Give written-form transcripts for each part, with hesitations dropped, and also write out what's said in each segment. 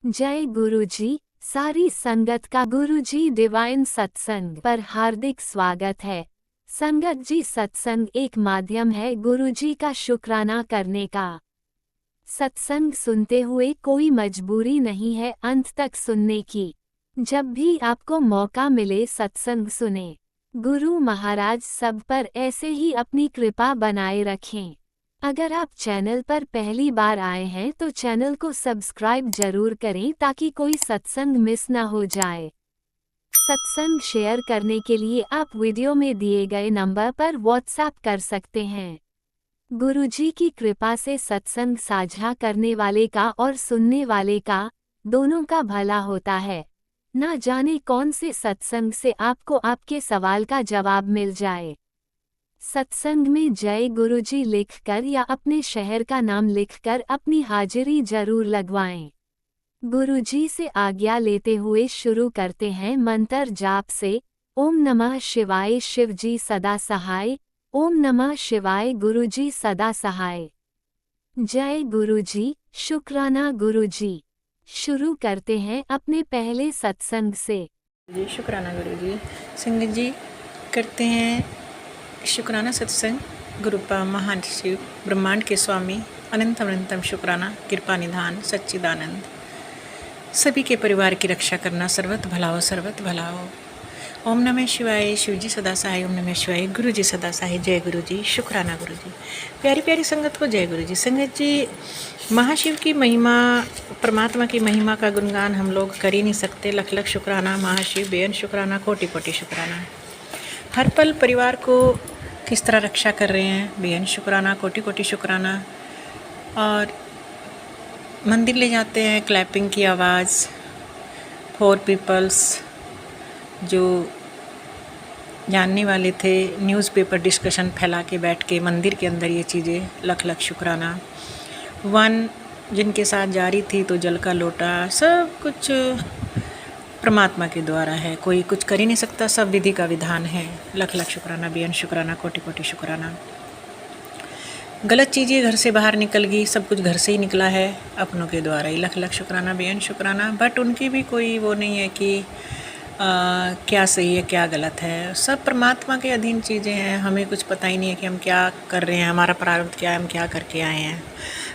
जय गुरुजी। सारी संगत का गुरुजी डिवाइन सत्संग पर हार्दिक स्वागत है। संगत जी, सत्संग एक माध्यम है गुरुजी का शुक्राना करने का। सत्संग सुनते हुए कोई मजबूरी नहीं है अंत तक सुनने की। जब भी आपको मौका मिले सत्संग सुने। गुरु महाराज सब पर ऐसे ही अपनी कृपा बनाए रखें। अगर आप चैनल पर पहली बार आए हैं तो चैनल को सब्सक्राइब जरूर करें ताकि कोई सत्संग मिस न हो जाए। सत्संग शेयर करने के लिए आप वीडियो में दिए गए नंबर पर व्हाट्सएप कर सकते हैं। गुरुजी की कृपा से सत्संग साझा करने वाले का और सुनने वाले का दोनों का भला होता है। ना जाने कौन से सत्संग से आपको आपके सवाल का जवाब मिल जाए। सत्संग में जय गुरुजी लिखकर या अपने शहर का नाम लिखकर अपनी हाजिरी जरूर लगवाएं। गुरुजी से आज्ञा लेते हुए शुरू करते हैं मंत्र जाप से। ओम नमः शिवाय शिवजी सदा सहाय। ओम नमः शिवाय गुरुजी सदा सहाय। जय गुरुजी, शुक्राना गुरुजी। शुरू करते हैं अपने पहले सत्संग से। जी शुक्राना गुरुजी। संगत जी करते हैं शुक्राना सत्संग। गुरुपा महान शिव ब्रह्मांड के स्वामी अनंतम अनंतम शुक्राना कृपा निधान सच्चिदानंद। सभी के परिवार की रक्षा करना सर्वत भला हो, सर्वत भला हो। ओम नमः शिवाय शिवजी सदा सहाय। ओम नमः शिवाय गुरुजी सदा सहाय। जय गुरुजी, शुक्राना गुरुजी। प्यारी प्यारी संगत को जय गुरुजी। संगत जी, महाशिव की महिमा, परमात्मा की महिमा का गुणगान हम लोग कर ही नहीं सकते। लख लख शुक्राना महाशिव, बेअंत शुक्राना, कोटि कोटि शुक्राना। हर पल परिवार को किस तरह रक्षा कर रहे हैं, बेअंत शुक्राना, कोटि कोटि शुक्राना। और मंदिर ले जाते हैं, क्लैपिंग की आवाज़, 4 पीपल्स जो जानने वाले थे, न्यूज़पेपर डिस्कशन फैला के बैठ के मंदिर के अंदर ये चीज़ें, लख लख शुक्राना। 1 जिनके साथ जारी थी तो जल का लोटा, सब कुछ परमात्मा के द्वारा है। कोई कुछ कर ही नहीं सकता, सब विधि का विधान है। लख लख शुक्राना, बेअंत शुक्राना, कोटि कोटि शुक्राना। गलत चीज़ें घर से बाहर निकल गई, सब कुछ घर से ही निकला है अपनों के द्वारा ही। लख लख शुक्राना, बेअंत शुक्राना। बट उनकी भी कोई वो नहीं है कि क्या सही है क्या गलत है, सब परमात्मा के अधीन चीज़ें हैं। हमें कुछ पता ही नहीं है कि हम क्या कर रहे हैं, हमारा प्रारब्ध क्या है, हम क्या करके आए हैं।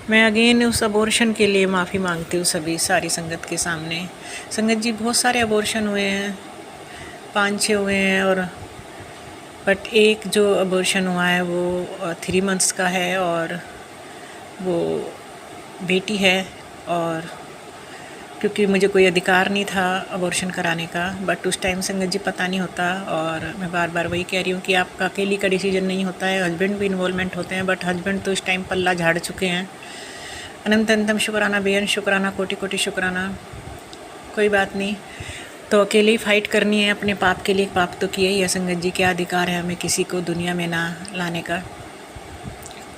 मैं अगेन उस अबॉर्शन के लिए माफ़ी मांगती हूँ सभी सारी संगत के सामने। संगत जी, बहुत सारे अबॉर्शन हुए हैं, 5-6 हुए हैं। और बट एक जो अबॉर्शन हुआ है वो 3 मंथ्स का है और वो बेटी है। और क्योंकि मुझे कोई अधिकार नहीं था अबॉर्शन कराने का, बट उस टाइम संगत जी पता नहीं होता। और मैं बार बार वही कह रही हूँ कि आपका अकेली का डिसीजन नहीं होता है, हस्बैंड भी इन्वॉल्वमेंट होते हैं। बट हस्बैंड तो इस टाइम पल्ला झाड़ चुके हैं। अनंत अनंतम शुक्राना, बेअंत शुक्राना, कोटि कोटि शुक्राना। कोई बात नहीं, तो अकेले ही फाइट करनी है अपने पाप के लिए। पाप तो किया ही है संगत जी, क्या अधिकार है हमें किसी को दुनिया में ना लाने का।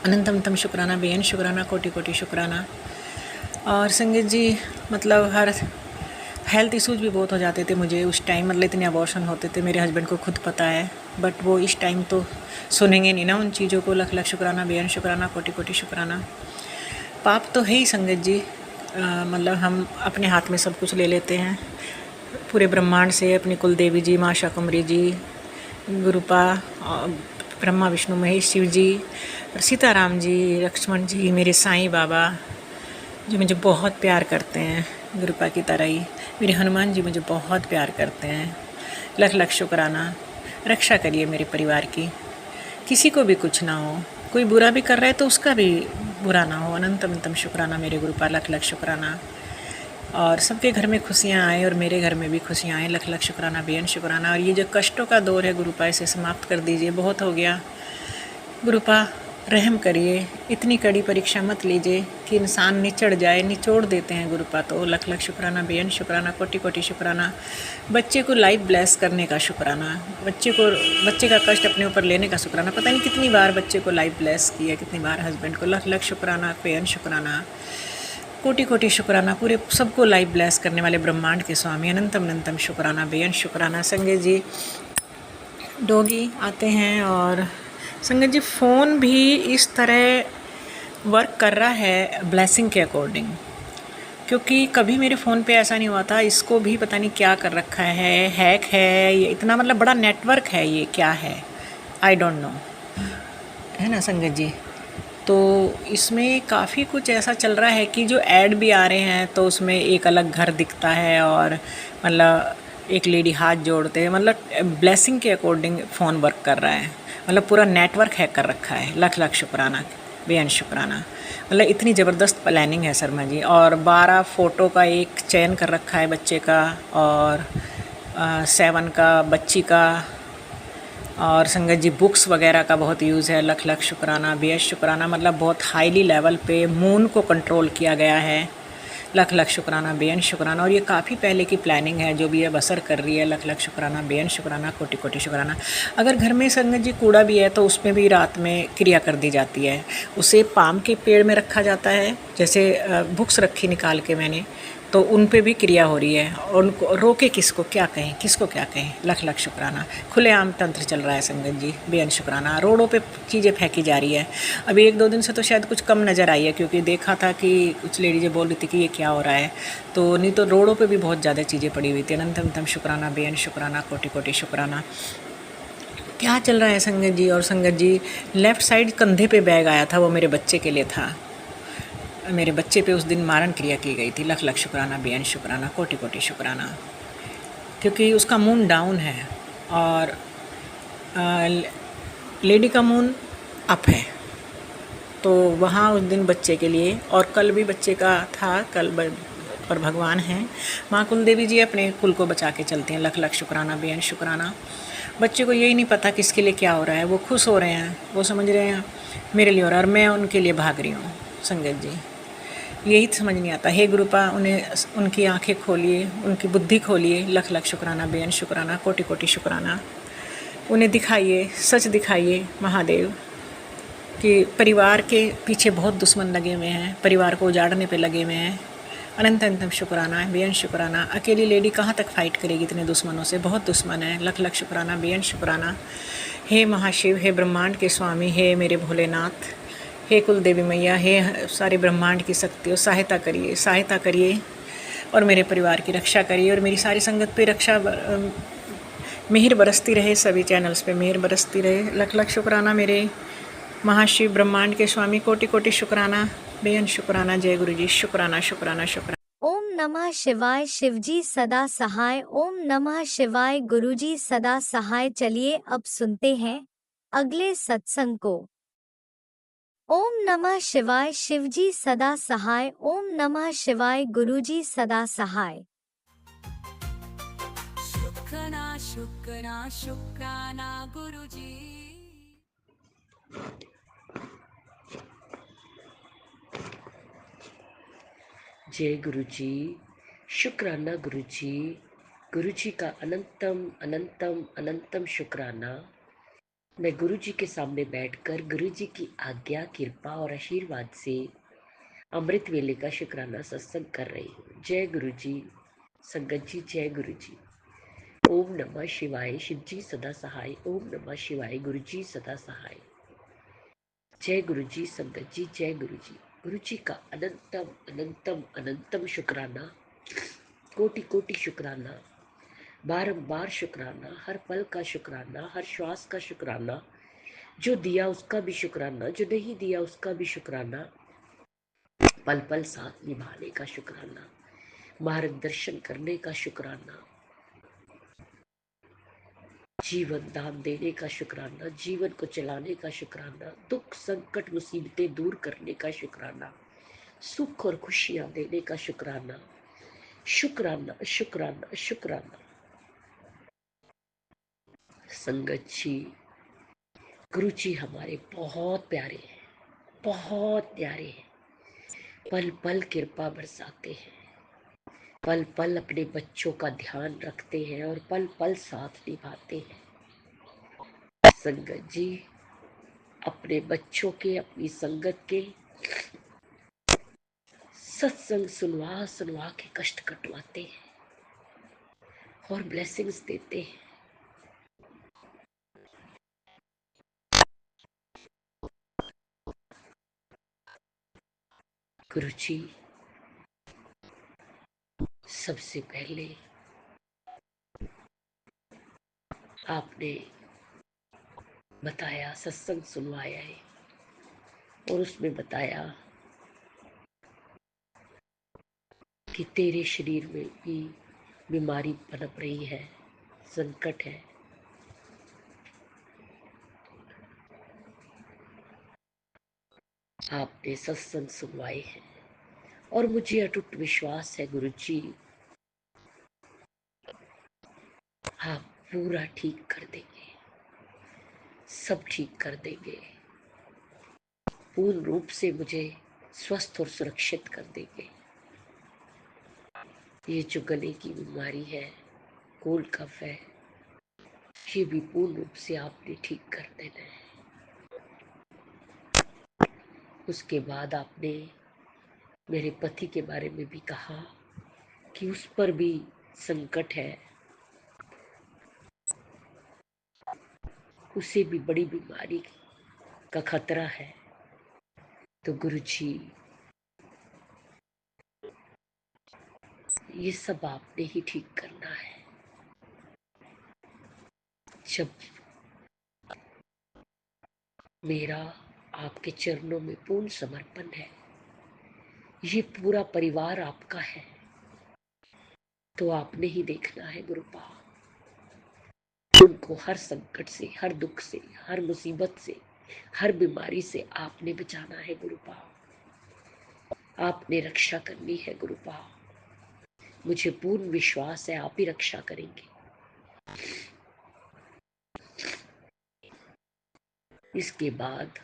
अनंत अनंतम शुक्राना, बेअंत शुक्राना, कोटि कोटि शुक्राना। और संगत जी, मतलब हर हेल्थ इश्यूज भी बहुत हो जाते थे मुझे उस टाइम, मतलब इतने अबॉर्शन होते थे, मेरे हस्बैंड को खुद पता है। बट वो इस टाइम तो सुनेंगे नहीं ना उन चीज़ों को। लख लख शुक्राना, बेअंत शुक्राना, कोटि कोटि शुक्राना। पाप तो है ही संगत जी, मतलब हम अपने हाथ में सब कुछ ले लेते हैं पूरे ब्रह्मांड से। अपनी कुल देवी जी, माँ शाकुंभरी जी, गुरुपा, ब्रह्मा विष्णु महेश शिव जी, सीताराम जी, लक्ष्मण जी, मेरे साईं बाबा जो मुझे बहुत प्यार करते हैं, गुरुपा की तरह ही मेरे हनुमान जी मुझे बहुत प्यार करते हैं। लख लख शुक्राना। रक्षा करिए मेरे परिवार की, किसी को भी कुछ ना हो। कोई बुरा भी कर रहा है तो उसका भी बुरा ना हो। अनंत अनंतम शुक्राना मेरे गुरुपा, लख लख शुक्राना। और सबके घर में खुशियाँ आए और मेरे घर में भी खुशियाँ आए। लख लख शुक्राना, बेअंत शुक्राना। और ये जो कष्टों का दौर है गुरुपा, इसे समाप्त कर दीजिए, बहुत हो गया। गुरुपा रहम करिए, इतनी कड़ी परीक्षा मत लीजिए कि इंसान निचड़ जाए, निचोड़ देते हैं गुरुपा तो। लख लख शुक्राना, बेअंत शुक्राना, कोटि कोटि शुक्राना। बच्चे को लाइफ ब्लेस करने का शुक्राना, बच्चे का कष्ट अपने ऊपर लेने का शुक्राना। पता नहीं कितनी बार बच्चे को लाइफ ब्लेस किया, कितनी बार हस्बैंड को। लख लख शुक्राना, बेअंत शुक्राना, कोटि कोटि शुक्राना। पूरे सबको लाइफ ब्लेस करने वाले ब्रह्मांड के स्वामी अनंतम अनंतम शुक्राना, बेअंत शुक्राना। संगत जी, डॉगी आते हैं और संगत जी फ़ोन भी इस तरह वर्क कर रहा है ब्लेसिंग के अकॉर्डिंग, क्योंकि कभी मेरे फ़ोन पे ऐसा नहीं हुआ था। इसको भी पता नहीं क्या कर रखा है, हैक है ये, इतना मतलब बड़ा नेटवर्क है ये, क्या है आई डोंट नो, है ना संगत जी। तो इसमें काफ़ी कुछ ऐसा चल रहा है कि जो ऐड भी आ रहे हैं तो उसमें एक अलग घर दिखता है और मतलब एक लेडी हाथ जोड़ते हैं, मतलब ब्लेसिंग के अकॉर्डिंग फ़ोन वर्क कर रहा है, मतलब पूरा नेटवर्क हैक कर रखा है। लख लख शुक्राना, बेअंत शुक्राना, मतलब इतनी ज़बरदस्त प्लानिंग है शर्मा जी। और 12 फ़ोटो का एक चयन कर रखा है बच्चे का, और 7 का बच्ची का, और संगत जी बुक्स वगैरह का बहुत यूज़ है। लख लख शुक्राना, बेहद शुक्राना, मतलब बहुत हाईली लेवल पे मून को कंट्रोल किया गया है। लख लख शुक्राना, बेअंत शुक्राना। और ये काफ़ी पहले की प्लानिंग है जो भी ये बसर कर रही है। लख लख शुक्राना, बेअंत शुक्राना, कोटि कोटि शुक्राना। अगर घर में संगत जी कूड़ा भी है तो उसमें भी रात में क्रिया कर दी जाती है। उसे पाम के पेड़ में रखा जाता है, जैसे बुक्स रखी निकाल के मैंने, तो उन पे भी क्रिया हो रही है। और उनको रोके किसको क्या कहें, किसको क्या कहें। लख लख शुक्राना, खुलेआम तंत्र चल रहा है संगत जी, बेअंत शुक्राना। रोडों पे चीज़ें फेंकी जा रही है। अभी 1-2 दिन से तो शायद कुछ कम नज़र आई है, क्योंकि देखा था कि कुछ लेडीज़ें बोल रही थी कि ये क्या हो रहा है। तो नहीं तो रोडों पे भी बहुत ज़्यादा चीज़ें पड़ी हुई थी। अनंतम तम शुक्राना, बेअंत शुक्राना, कोटि कोटि शुक्राना। क्या चल रहा है संगत जी। और संगत जी लेफ़्ट साइड कंधे पे बैग आया था, वो मेरे बच्चे के लिए था। मेरे बच्चे पे उस दिन मारण क्रिया की गई थी। लख लख शुक्राना, बेअंत शुक्राना, कोटि कोटि शुक्राना। क्योंकि उसका मून डाउन है और लेडी का मून अप है, तो वहाँ उस दिन बच्चे के लिए, और कल भी बच्चे का था, पर भगवान हैं, माँ कुल देवी जी अपने कुल को बचा के चलते हैं। लख लख शुक्राना, बेअंत शुक्राना। बच्चे को यही नहीं पता किसके लिए क्या हो रहा है, वो खुश हो रहे हैं, वो समझ रहे हैं मेरे लिए हो रहा है और मैं उनके लिए भाग रही हूँ संगत जी। यही समझ नहीं आता। हे गुरुपा, उन्हें उनकी आंखें खोलिए, उनकी बुद्धि खोलिए। लख लख शुक्राना, बेअंत शुक्राना, कोटि कोटि शुक्राना। उन्हें दिखाइए, सच दिखाइए महादेव कि परिवार के पीछे बहुत दुश्मन लगे हुए हैं, परिवार को उजाड़ने पे लगे हुए हैं। अनंत अनंतम शुक्राना, बेअंत शुक्राना। अकेली लेडी कहाँ तक फाइट करेगी इतने दुश्मनों से, बहुत दुश्मन है। लख लख शुक्राना, बेअंत शुक्राना। हे महाशिव, हे ब्रह्मांड के स्वामी, हे मेरे भोलेनाथ, हे कुल देवी मैया, हे सारे ब्रह्मांड की शक्तियों, सहायता करिए, सहायता करिए और मेरे परिवार की रक्षा करिए। और मेरी सारी संगत पे मेहर बरसती रहे, सभी चैनल्स पे मेहर बरसती रहे। लख लख शुक्राना मेरे महाशिव ब्रह्मांड के स्वामी, कोटि कोटि शुक्राना, बेअंत शुक्राना। जय गुरु जी, शुक्राना शुक्राना शुक्राना। ओम नमः शिवाय, शिवजी सदा सहाय। ओम नमः शिवाय, गुरुजी सदा सहाय। चलिए अब सुनते हैं अगले सत्संग को। ओम नमः शिवाय, शिवजी सदा सहाय। ओम नमः शिवाय, गुरुजी सदा सहाय। शुक्राना शुक्राना शुक्राना गुरुजी। जय गुरु जी, शुक्राना गुरु जी। गुरु जी का अनंतम अनंतम अनंतम शुक्राना। मैं गुरु जी के सामने बैठकर गुरु जी की आज्ञा, कृपा और आशीर्वाद से अमृत वेले का शुक्राना सत्संग कर रही हूँ। जय गुरु जी। संगत जी जय गुरु जी। ओम नमः शिवाय, शिव जी सदा सहाय। ओम नमः शिवाय, गुरु जी सदा सहाय। जय गुरु जी। संगत जी जय गुरु जी। गुरु जी का अनंतम अनंतम अनंतम शुक्राना, कोटि कोटि शुक्राना, बारंबार शुक्राना, हर पल का शुक्राना, हर श्वास का शुक्राना, जो दिया उसका भी शुक्राना, जो नहीं दिया उसका भी शुक्राना, पल पल साथ निभाने का शुक्राना, मार्गदर्शन करने का शुक्राना, जीवन दान देने का शुक्राना, जीवन को चलाने का शुक्राना, दुख संकट मुसीबतें दूर करने का शुक्राना, सुख और खुशियां देने का शुक्राना, शुक्राना शुक्राना शुक्राना। संगत जी, गुरु जी हमारे बहुत प्यारे हैं, बहुत प्यारे हैं। पल पल कृपा बरसाते हैं, पल पल अपने बच्चों का ध्यान रखते हैं और पल पल साथ निभाते हैं। संगत जी अपने बच्चों के, अपनी संगत के सत्संग सुनवा सुनवा के कष्ट कटवाते हैं और ब्लेसिंग्स देते हैं। गुरु जी सबसे पहले आपने बताया, सत्संग सुनवाया है और उसमें बताया कि तेरे शरीर में भी बीमारी पनप रही है, संकट है। आपने सत्संग सुनवाए हैं और मुझे अटूट विश्वास है गुरु जी, आप पूरा ठीक कर देंगे, सब ठीक कर देंगे, पूर्ण रूप से मुझे स्वस्थ और सुरक्षित कर देंगे। ये जो गले की बीमारी है, कोल्ड कफ है, ये भी पूर्ण रूप से आपने ठीक कर देना है। उसके बाद आपने मेरे पति के बारे में भी कहा कि उस पर भी संकट है, उसे भी बड़ी बीमारी का खतरा है। तो गुरुजी, ये सब आपने ही ठीक करना है। जब मेरा आपके चरणों में पूर्ण समर्पण है, ये पूरा परिवार आपका है, तो आपने ही देखना है गुरुपा। उनको हर संकट से, हर दुख से, हर मुसीबत से, हर बीमारी से आपने बचाना है गुरुपा। आपने रक्षा करनी है गुरुपा। मुझे पूर्ण विश्वास है आप ही रक्षा करेंगे। इसके बाद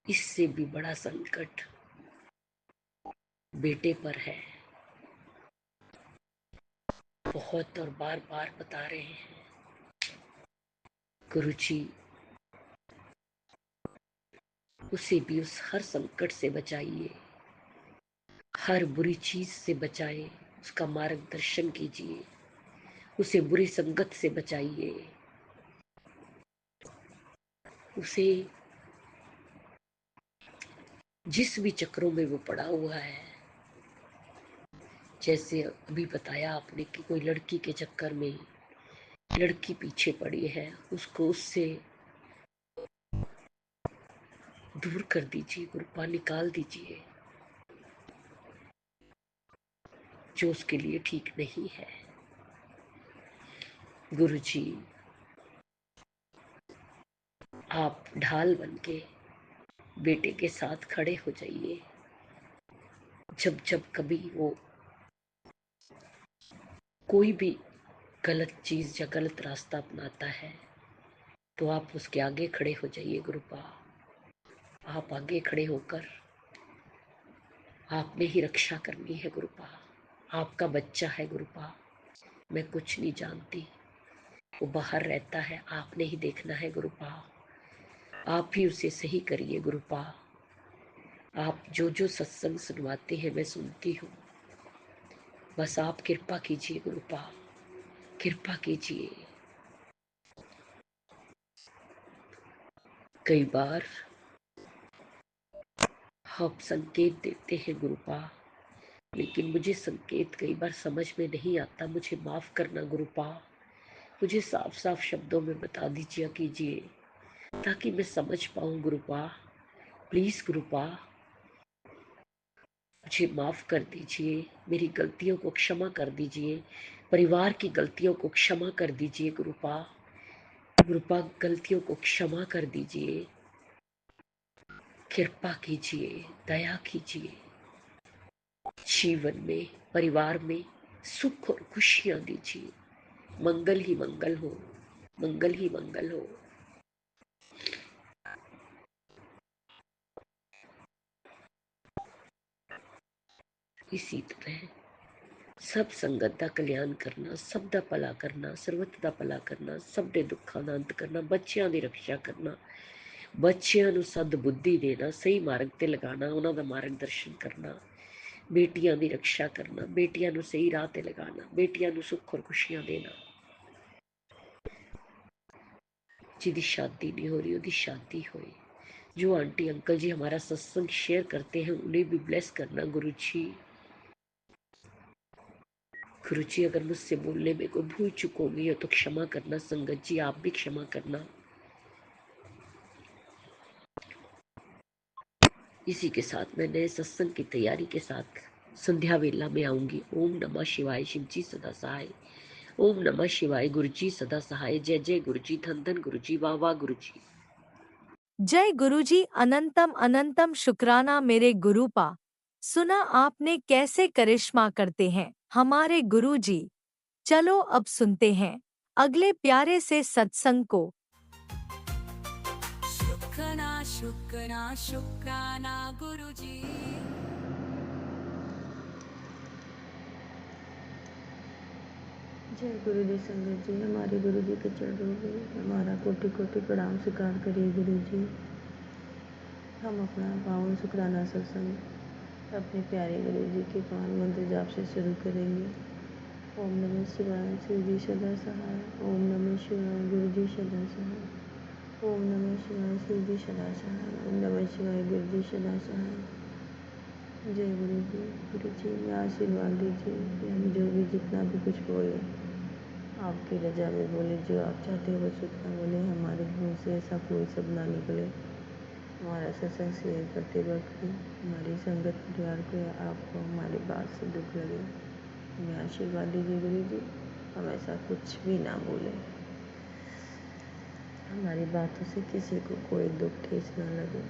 इससे भी बड़ा संकट बेटे पर है। बहुत और बार बार बता रहे हैं गुरुजी, उसे भी उस हर संकट से बचाइए, हर बुरी चीज से बचाए, उसका मार्गदर्शन कीजिए, उसे बुरी संगत से बचाइए, उसे जिस भी चक्रों में वो पड़ा हुआ है, जैसे अभी बताया आपने कि कोई लड़की के चक्कर में लड़की पीछे पड़ी है, उसको उससे दूर कर दीजिए गुरुपा, निकाल दीजिए जो उसके लिए ठीक नहीं है। गुरुजी, आप ढाल बनके बेटे के साथ खड़े हो जाइए। जब जब कभी वो कोई भी गलत चीज या गलत रास्ता अपनाता है, तो आप उसके आगे खड़े हो जाइए गुरुपा। आप आगे खड़े होकर आपने ही रक्षा करनी है गुरुपा। आपका बच्चा है गुरुपा, मैं कुछ नहीं जानती, वो बाहर रहता है, आपने ही देखना है गुरुपा। आप ही उसे सही करिए गुरुपा। आप जो जो सत्संग सुनवाते हैं मैं सुनती हूँ, बस आप कृपा कीजिए गुरुपा, कृपा कीजिए। कई बार आप संकेत देते हैं गुरुपा, लेकिन मुझे संकेत कई बार समझ में नहीं आता, मुझे माफ करना गुरुपा। मुझे साफ साफ शब्दों में बता दीजिए कीजिए, ताकि मैं समझ पाऊं गुरुपा। प्लीज गुरुपा, मुझे माफ कर दीजिए, मेरी गलतियों को क्षमा कर दीजिए, परिवार की गलतियों को क्षमा कर दीजिए गुरुपा। गुरुपा, गलतियों को क्षमा कर दीजिए, कृपा कीजिए, दया कीजिए। जीवन में, परिवार में सुख और खुशियां दीजिए। मंगल ही मंगल हो, मंगल ही मंगल हो। इसी तरह सब संगत का कल्याण करना, सब का भला करना, सर्वत का भला करना, सब के दुखों का अंत करना, बच्चों की रक्षा करना, बच्चों को सद बुद्धि देना, सही मार्ग ते लगाना, उन्होंने मार्गदर्शन करना, बेटियां की रक्षा करना, बेटियां को सही राह ते लगाना, बेटियां को सुख और खुशियां देना। जिदी शादी नहीं हो रही उसकी शादी होए। जो आंटी अंकल जी हमारा सत्संग शेयर करते हैं उन्हें भी ब्लेस करना गुरु जी। गुरु जी, अगर मुझसे बोलने में कोई भूल चूक हो गई है तो क्षमा करना। संगत जी, आप भी क्षमा करना। इसी के साथ मैं नए सत्संग की तैयारी के साथ संध्या वेला में आऊंगी। ओम नमः शिवाय। शिव जी सदा सहाय। ओम नमः शिवाय। गुरु जी सदा सहाय। जय जय गुरु जी। धन धन गुरु जी। वाह वाह गुरु जी। जय गुरुजी। अनंतम अनंतम शुक्राना मेरे गुरुपा। सुना आपने कैसे करिश्मा करते हैं हमारे गुरुजी। चलो अब सुनते हैं अगले प्यारे से सत्संग को। शुक्राना शुक्राना शुक्राना गुरुजी। जय गुरु जी। संगत जी, हमारे गुरु जी के चरणों में हमारा कोटि कोटि प्रणाम स्वीकार करिए गुरु जी। हम अपना पावन शुक्राना सत्संग अपने प्यारे गुरु जी के पावन मंत्र जाप से शुरू करेंगे। ओम नमः शिवाय। शिव जी सदा सहाय। ओम नमः शिवाय। गुरु जी सदा सहाय। ओम नमः शिवाय। शिव जी सदा सहाय। ओम नमः शिवाय। गुरु जी सदा सहाय। जय गुरु जी। गुरु जी में आशीर्वाद दीजिए कि हम जो भी जितना भी कुछ बोले आपकी रजा में बोले। जो आप चाहते हो बस उतना बोले। हमारे मुँह से ऐसा कोई शब्द ना निकले। हमारा सत्संग शेयर करते वक्त भी हमारी संगत परिवार को या आपको हमारी बात से दुख लगे, हमें आशीर्वाद दीजिए गुरु जी। हम ऐसा कुछ भी ना बोले, हमारी बातों से किसी को कोई दुख ठेस ना लगे।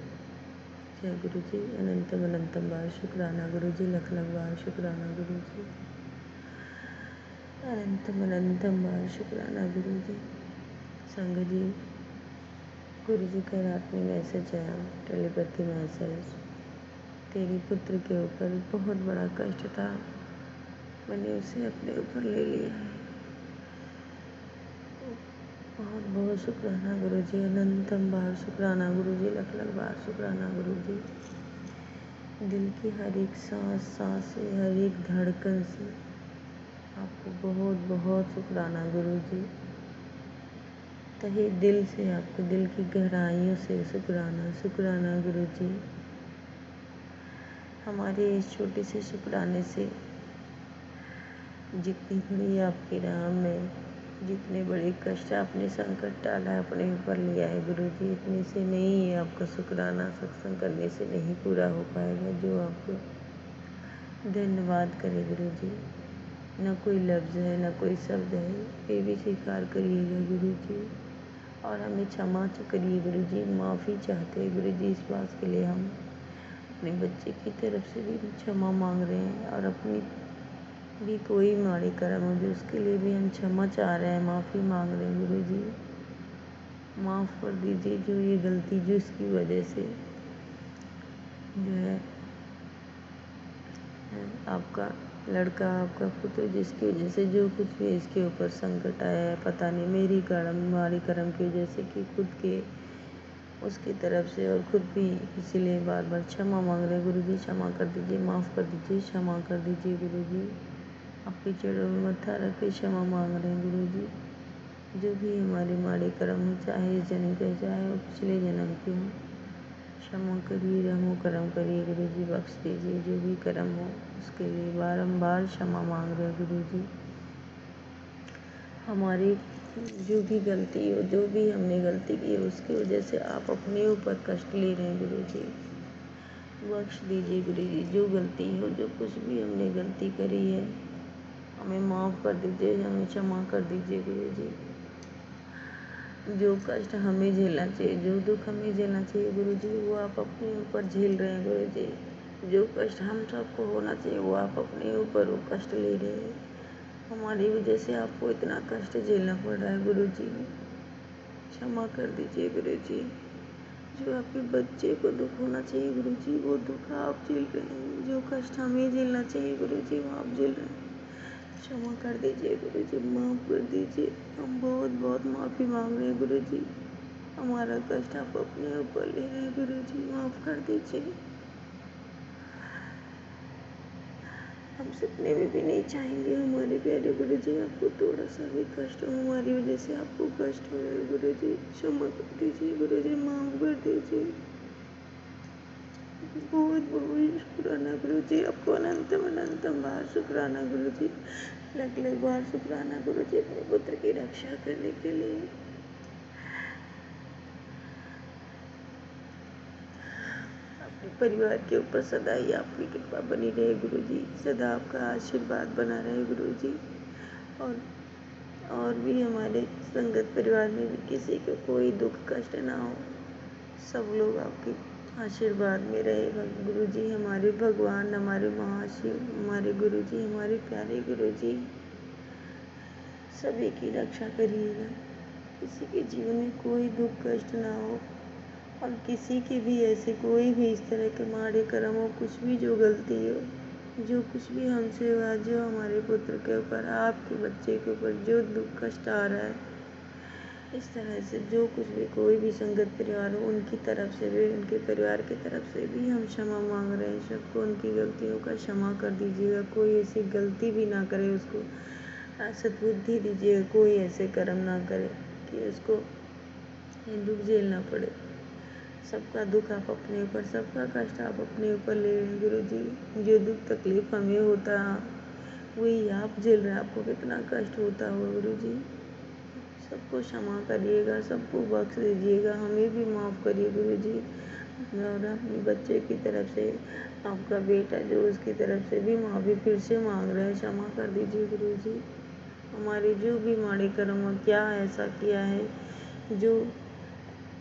जय गुरु जी। अनंतम अनंतम बार शुक्राना गुरु जी। लख लख बार शुक्राना गुरु जी। अनंतम अनंतम बार शुक्राना गुरु जी। संग जी, गुरु जी का रात में मैसेज आया, टेलीपैथी मैसेज। तेरी पुत्र के ऊपर बहुत बड़ा कष्ट था, मैंने उसे अपने ऊपर ले लिया है। बहुत बहुत शुक्राना गुरु जी। अनंतम बार शुक्राना गुरु जी। लख लख बार शुक्राना गुरु जी। दिल की हर एक सांस सांस से, हर एक धड़कन से आपको बहुत बहुत शुक्राना गुरु जी। तहे दिल से, आपको दिल की गहराइयों से शुक्राना शुक्राना गुरु जी। हमारे इस छोटे से शुक्राने से जितनी बड़ी आपकी राह में जितने बड़े कष्ट आपने संकट टाला है, अपने ऊपर लिया है गुरु जी, इतने से नहीं है आपका शुक्राना सत्संग करने से नहीं पूरा हो पाएगा। जो आपको धन्यवाद करे गुरु जी। न कोई लफ्ज़ है, न कोई शब्द है, ये भी स्वीकार करिएगा गुरु जी। और हमें क्षमा करिए गुरु जी। माफ़ी चाहते हैं गुरु जी। इस बात के लिए हम अपने बच्चे की तरफ से भी क्षमा मांग रहे हैं, और अपनी भी कोई माड़ी कर्म हो जो उसके लिए भी हम क्षमा चाह रहे हैं, माफ़ी मांग रहे हैं गुरु जी। माफ़ कर दीजिए जो ये गलती जिसकी वजह से जो है आपका लड़का, आपका पुत्र, जिसकी वजह से जो कुछ भी इसके ऊपर संकट आया है, पता नहीं मेरी माड़ी कर्म की वजह से कि खुद के उसकी तरफ से, और खुद भी इसीलिए बार बार क्षमा मांग रहे गुरु जी। क्षमा कर दीजिए, माफ़ कर दीजिए, क्षमा कर दीजिए गुरु जी। आपके चरणों में मत्था रख के क्षमा मांग रहे हैं गुरु जी। जो भी हमारे माड़े कर्म हो, चाहे इस जन्म के, चाहे वो पिछले जन्म के हों, क्षमा करिए, रहमो करम करिए गुरु जी। बख्श दीजिए जो भी कर्म हो, उसके लिए बारंबार क्षमा मांग रहे गुरु जी। हमारी जो भी गलती हो, जो भी हमने गलती की है, उसकी वजह से आप अपने ऊपर कष्ट ले रहे हैं गुरु जी। बख्श दीजिए गुरु जी। जो गलती हो, जो कुछ भी हमने गलती करी है, हमें माफ़ कर दीजिए, हमें क्षमा कर दीजिए गुरु जी। जो कष्ट हमें झेलना चाहिए, जो दुख हमें झेलना चाहिए गुरु जी, वो आप अपने ऊपर झेल रहे हैं गुरु जी। जो कष्ट हम सबको होना चाहिए, वो आप अपने ऊपर वो कष्ट ले रहे हैं। हमारी वजह से आपको इतना कष्ट झेलना पड़ रहा है गुरु जी। क्षमा कर दीजिए गुरु जी। जो आपके बच्चे को दुख होना चाहिए गुरु जी, वो दुख आप झेल रहे हैं। जो कष्ट हमें झेलना चाहिए गुरु जी, वो आप झेल रहे हैं। क्षमा कर दीजिए गुरु जी, माफ़ कर दीजिए। हम बहुत बहुत माफ़ी मांग रहे हैं गुरु जी। हमारा कष्ट आप अपने ऊपर ले रहे हैं गुरु जी, माफ़ कर दीजिए। हम सपने में भी नहीं चाहेंगे हमारे प्यारे गुरु जी आपको थोड़ा सा भी कष्ट हो, हमारी वजह से आपको कष्ट हो रहा है गुरु जी। क्षमा कर दीजिए गुरु जी, माफ़ कर दीजिए। बहुत बहुत शुक्राना गुरु जी, आपको अनंतम अनंतम बार शुक्राना गुरु जी, अलग अलग बार शुक्राना गुरु जी, अपने पुत्र की रक्षा करने के लिए। अपने परिवार के ऊपर सदा ही आपकी कृपा बनी रहे गुरु जी, सदा आपका आशीर्वाद बना रहे गुरु जी। और भी हमारे संगत परिवार में भी किसी को कोई दुख कष्ट ना हो, सब लोग आपके आशीर्वाद में रहे गुरु जी। हमारे भगवान, हमारे महाशिव, हमारे गुरु जी, हमारे प्यारे गुरु जी, सभी की रक्षा करिएगा, किसी के जीवन में कोई दुख कष्ट ना हो, और किसी के भी ऐसे कोई भी इस तरह के माड़े कर्म हो, कुछ भी जो गलती हो, जो कुछ भी हमसे हुआ, जो हमारे पुत्र के ऊपर, आपके बच्चे के ऊपर जो दुख कष्ट आ रहा है, इस तरह से जो कुछ भी कोई भी संगत परिवार हो, उनकी तरफ से भी, उनके परिवार की तरफ से भी हम क्षमा मांग रहे हैं। सबको उनकी गलतियों का क्षमा कर दीजिएगा, कोई ऐसी गलती भी ना करे, उसको सद्बुद्धि दीजिएगा, कोई ऐसे कर्म ना करे कि उसको दुख झेलना पड़े। सबका दुख आप अपने ऊपर, सबका कष्ट आप अपने ऊपर ले रहे हैं गुरु जी। जो दुख तकलीफ हमें होता है वही आप झेल रहे हैं, आपको कितना कष्ट होता होगा गुरु जी। सबको क्षमा करिएगा, सबको बख्श दीजिएगा, हमें भी माफ़ करिए गुरु जी। और अपने बच्चे की तरफ से, आपका बेटा जो उसकी तरफ से भी माफ़ी फिर से मांग रहे हैं, क्षमा कर दीजिए गुरु जी। हमारे जो भी माड़े कर्म हो, क्या ऐसा किया है जो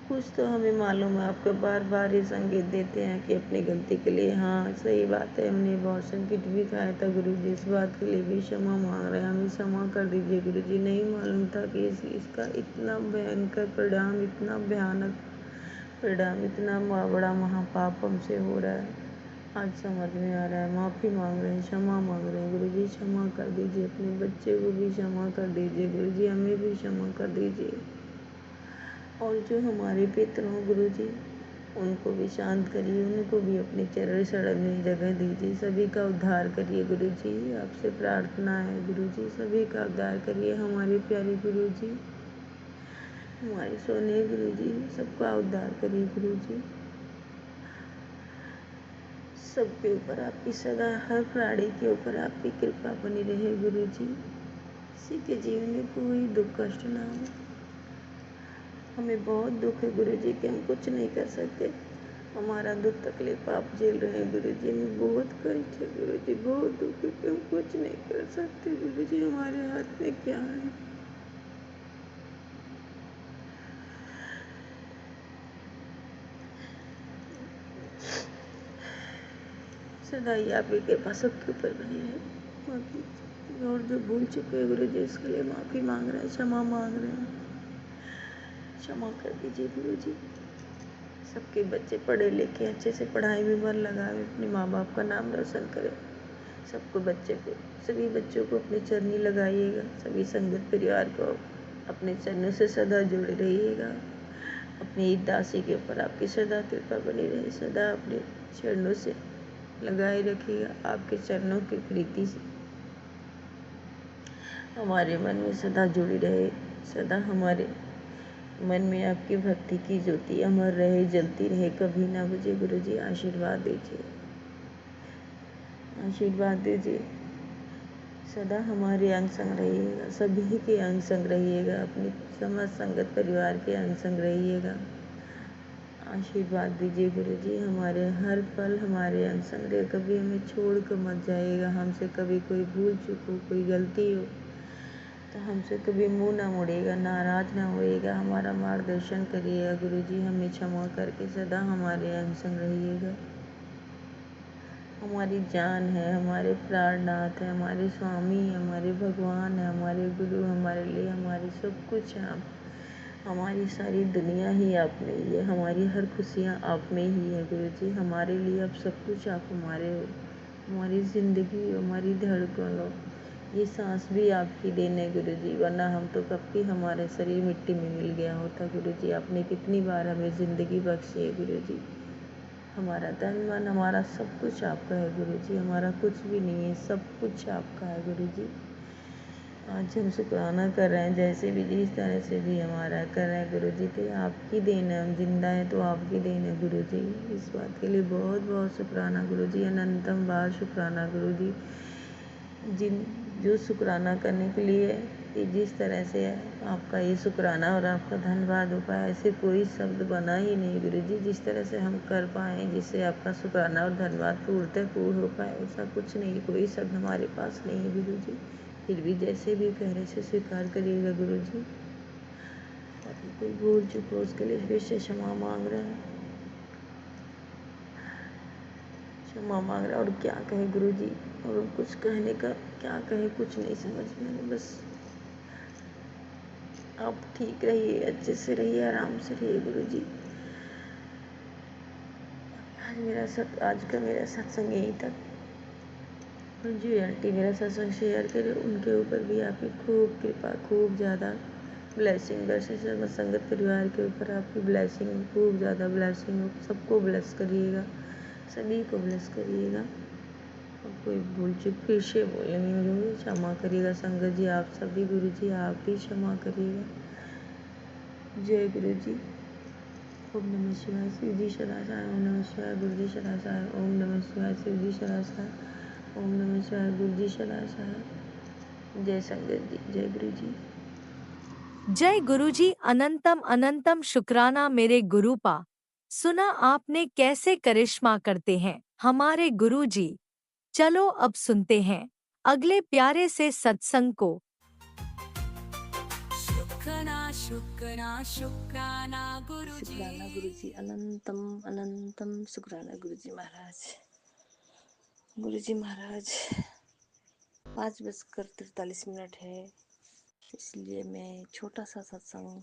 कुछ तो हमें मालूम है, आपको बार बार ये संकेत देते हैं कि अपनी गलती के लिए, हाँ सही बात है, हमने बहुत संकट भी खाया था गुरु जी, इस बात के लिए भी क्षमा मांग रहे हैं, हमें क्षमा कर दीजिए गुरु जी। नहीं मालूम था कि इसका इतना भयंकर परिणाम, इतना भयानक परिणाम, इतना बड़ा महापाप हमसे हो रहा है, आज समझ में आ रहा है। माफ़ी मांग रहे हैं, क्षमा मांग रहे हैं गुरु जी, क्षमा कर दीजिए, अपने बच्चे को भी क्षमा कर दीजिए गुरु जी, हमें भी क्षमा कर दीजिए। और जो हमारे पितर हों गुरु जी, उनको भी शांत करिए, उनको भी अपने चरण शरण में जगह दीजिए, सभी का उद्धार करिए गुरु जी। आपसे प्रार्थना है गुरु जी, सभी का उद्धार करिए, हमारे प्यारे गुरु जी, हमारे सोने गुरु जी, सबका उद्धार करिए गुरु जी। सबके ऊपर आपकी सदा, हर प्राणी के ऊपर आपकी कृपा बनी रहे गुरु जी, किसी के जीवन में कोई दुख कष्ट ना हो। हमें बहुत दुख है गुरु जी कि हम कुछ नहीं कर सकते, हमारा दुख तकलीफ आप झेल रहे हैं गुरु जी, हमें बहुत कष्ट है गुरु जी, बहुत दुख है कि हम कुछ नहीं कर सकते गुरु जी, हमारे हाथ में क्या है। सदा ही आपकी कृपा सबके ऊपर बनी रहे। माफी, और जो भूल चुके हैं गुरु जी, इसके लिए माफ़ी मांग रहे हैं, क्षमा मांग रहे हैं, क्षमा कर दीजिए गुरु जी। सबके बच्चे पढ़े लिखे अच्छे से पढ़ाई में मन लगाए, अपने माँ बाप का नाम रोशन करें। सबको सभी बच्चों को अपने चरनी लगाइएगा, सभी संगत परिवार को अपने चरणों से सदा जोड़े रहिएगा। अपनी दासी के ऊपर आपकी सदा कृपा बनी रहे, सदा अपने चरणों से लगाए रखिएगा, आपके चरणों की प्रीति से हमारे मन में सदा जुड़ी रहे, सदा हमारे मन में आपकी भक्ति की ज्योति अमर रहे, जलती रहे, कभी ना बुझे गुरु जी। आशीर्वाद दीजिए, आशीर्वाद दीजिए, सदा हमारे अंग संग रहिएगा, सभी के अंग संग रहिएगा, अपनी समस्त संगत परिवार के अंग संग रहिएगा। आशीर्वाद दीजिए गुरु जी, हमारे हर पल हमारे अंग संग रहे, कभी हमें छोड़ कर मत जाइएगा। हमसे कभी कोई भूल चूक हो, कोई गलती हो तो हमसे कभी मुंह ना मोड़िएगा, नाराज ना होइएगा, हमारा मार्गदर्शन करिएगा गुरु जी, हमें क्षमा करके सदा हमारे अंग संग रहिएगा। हमारी जान है, हमारे प्राणनाथ है, हमारे स्वामी, हमारे भगवान है, हमारे गुरु, हमारे लिए हमारी सब कुछ है आप। हमारी सारी दुनिया ही आप में ही है, हमारी हर खुशियाँ आप में ही है गुरु जी, हमारे लिए अब सब कुछ आप हमारे हो। हमारी ज़िंदगी, हमारी धड़कनों, ये सांस भी आपकी देन है गुरु जी, वरना हम तो कब की हमारे शरीर मिट्टी में मिल गया होता गुरु जी। आपने कितनी बार हमें ज़िंदगी बख्शी है गुरु जी। हमारा तन मन, हमारा सब कुछ आपका है गुरु जी, हमारा कुछ भी नहीं है, सब कुछ आपका है गुरु जी। आज हम शुक्राना कर रहे हैं, जैसे भी जिस तरह से भी हमारा कर रहे हैं गुरु जी, तो आपकी देन है, हम जिंदा हैं तो आपकी देन है गुरु जी। इस बात के लिए बहुत बहुत शुक्राना गुरु जी, अनंतम बार शुक्राना गुरु जी। जिन जो शुक्राना करने के लिए कि जिस तरह से आपका ये शुक्राना और आपका धन्यवाद हो पाया, ऐसे कोई शब्द बना ही नहीं गुरु जी, जिस तरह से हम कर पाएँ जिससे आपका शुक्राना और धन्यवाद पूर्ण हो पाए, ऐसा कुछ नहीं, कोई शब्द हमारे पास नहीं है गुरु जी। फिर भी जैसे भी गहरे से स्वीकार करिएगा गुरु जी। अभी कोई भूल चूक हो उसके लिए फिर से क्षमा मांग रहे हैं, क्षमा मांग रहे हैं। और क्या कहे गुरु जी, और कुछ कहने का क्या कहे, कुछ नहीं समझ में आ रहा। बस आप ठीक रहिए, अच्छे से रहिए, आराम से रहिए गुरु जी। आज का मेरा सत्संग यहीं तक। और जो आंटी मेरा सत्संग शेयर करे उनके ऊपर भी आपकी खूब कृपा, खूब ज़्यादा ब्लेसिंग बरसे। सब संगत परिवार के ऊपर आपकी ब्लेसिंग, खूब ज़्यादा ब्लेसिंग हो। सबको ब्लेस करिएगा, सभी को ब्लेस करिएगा। और कोई भूल चूक फिर से बोलेंगे गुरु जी, क्षमा करिएगा। संगत जी आप सभी गुरु जी आप भी क्षमा करिएगा। जय गुरु जी। ओम नमः शिवाय, शिव जी सदासाय। ओम नमः शिवाय, गुरु जी सदासाय। ओम नमः शिवाय, शिव जी सदासाय। ओम नमः शिवाय, गुरु जी सदासाय। जय संगत जी, जय गुरु जी। जय गुरुजी, अनंतम अनंतम शुक्राना मेरे गुरुपा। सुना आपने कैसे करिश्मा करते हैं हमारे गुरुजी। चलो अब सुनते हैं अगले प्यारे से सत्संग को। शुक्राना शुक्राना शुक्राना गुरुजी शुक्राना गुरुजी, अनंतम अनंतम शुक्राना गुरुजी महाराज। गुरुजी महाराज 5:43 है, इसलिए मैं छोटा सा सत्संग,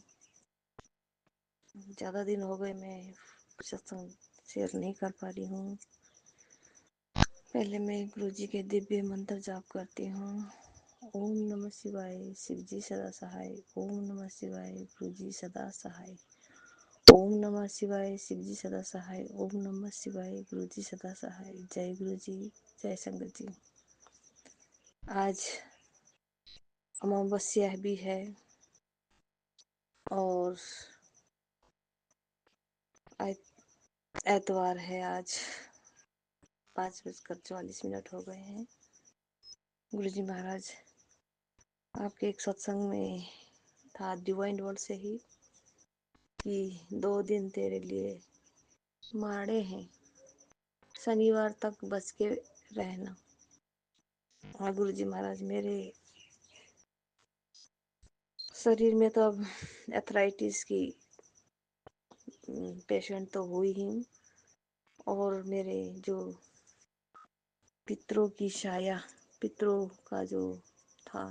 ज़्यादा दिन हो गए मैं सत्संग शेयर नहीं कर पा रही हूँ। पहले मैं गुरुजी के दिव्य मंत्र जाप करती हूँ। ओम नमः शिवाय, शिवजी सदा सहाय। ओम नमः शिवाय, गुरुजी सदा सहाय। ओम नमः शिवाय, शिवजी सदा सहाय। ओम नमः शिवाय, गुरुजी सदा सहाय। जय गुरुजी, जय संगत जी। आज अमावस्या भी है और एतवार है। आज 5:44 हो गए हैं। गुरुजी महाराज आपके एक सत्संग में था डिवाइन वर्ड से ही कि 2 दिन तेरे लिए माड़े हैं, शनिवार तक बच के रहना। हाँ गुरुजी महाराज, मेरे शरीर में तो अब एथराइटिस की पेशेंट तो हुई ही, और मेरे जो पितरों की छाया, पितरों का जो था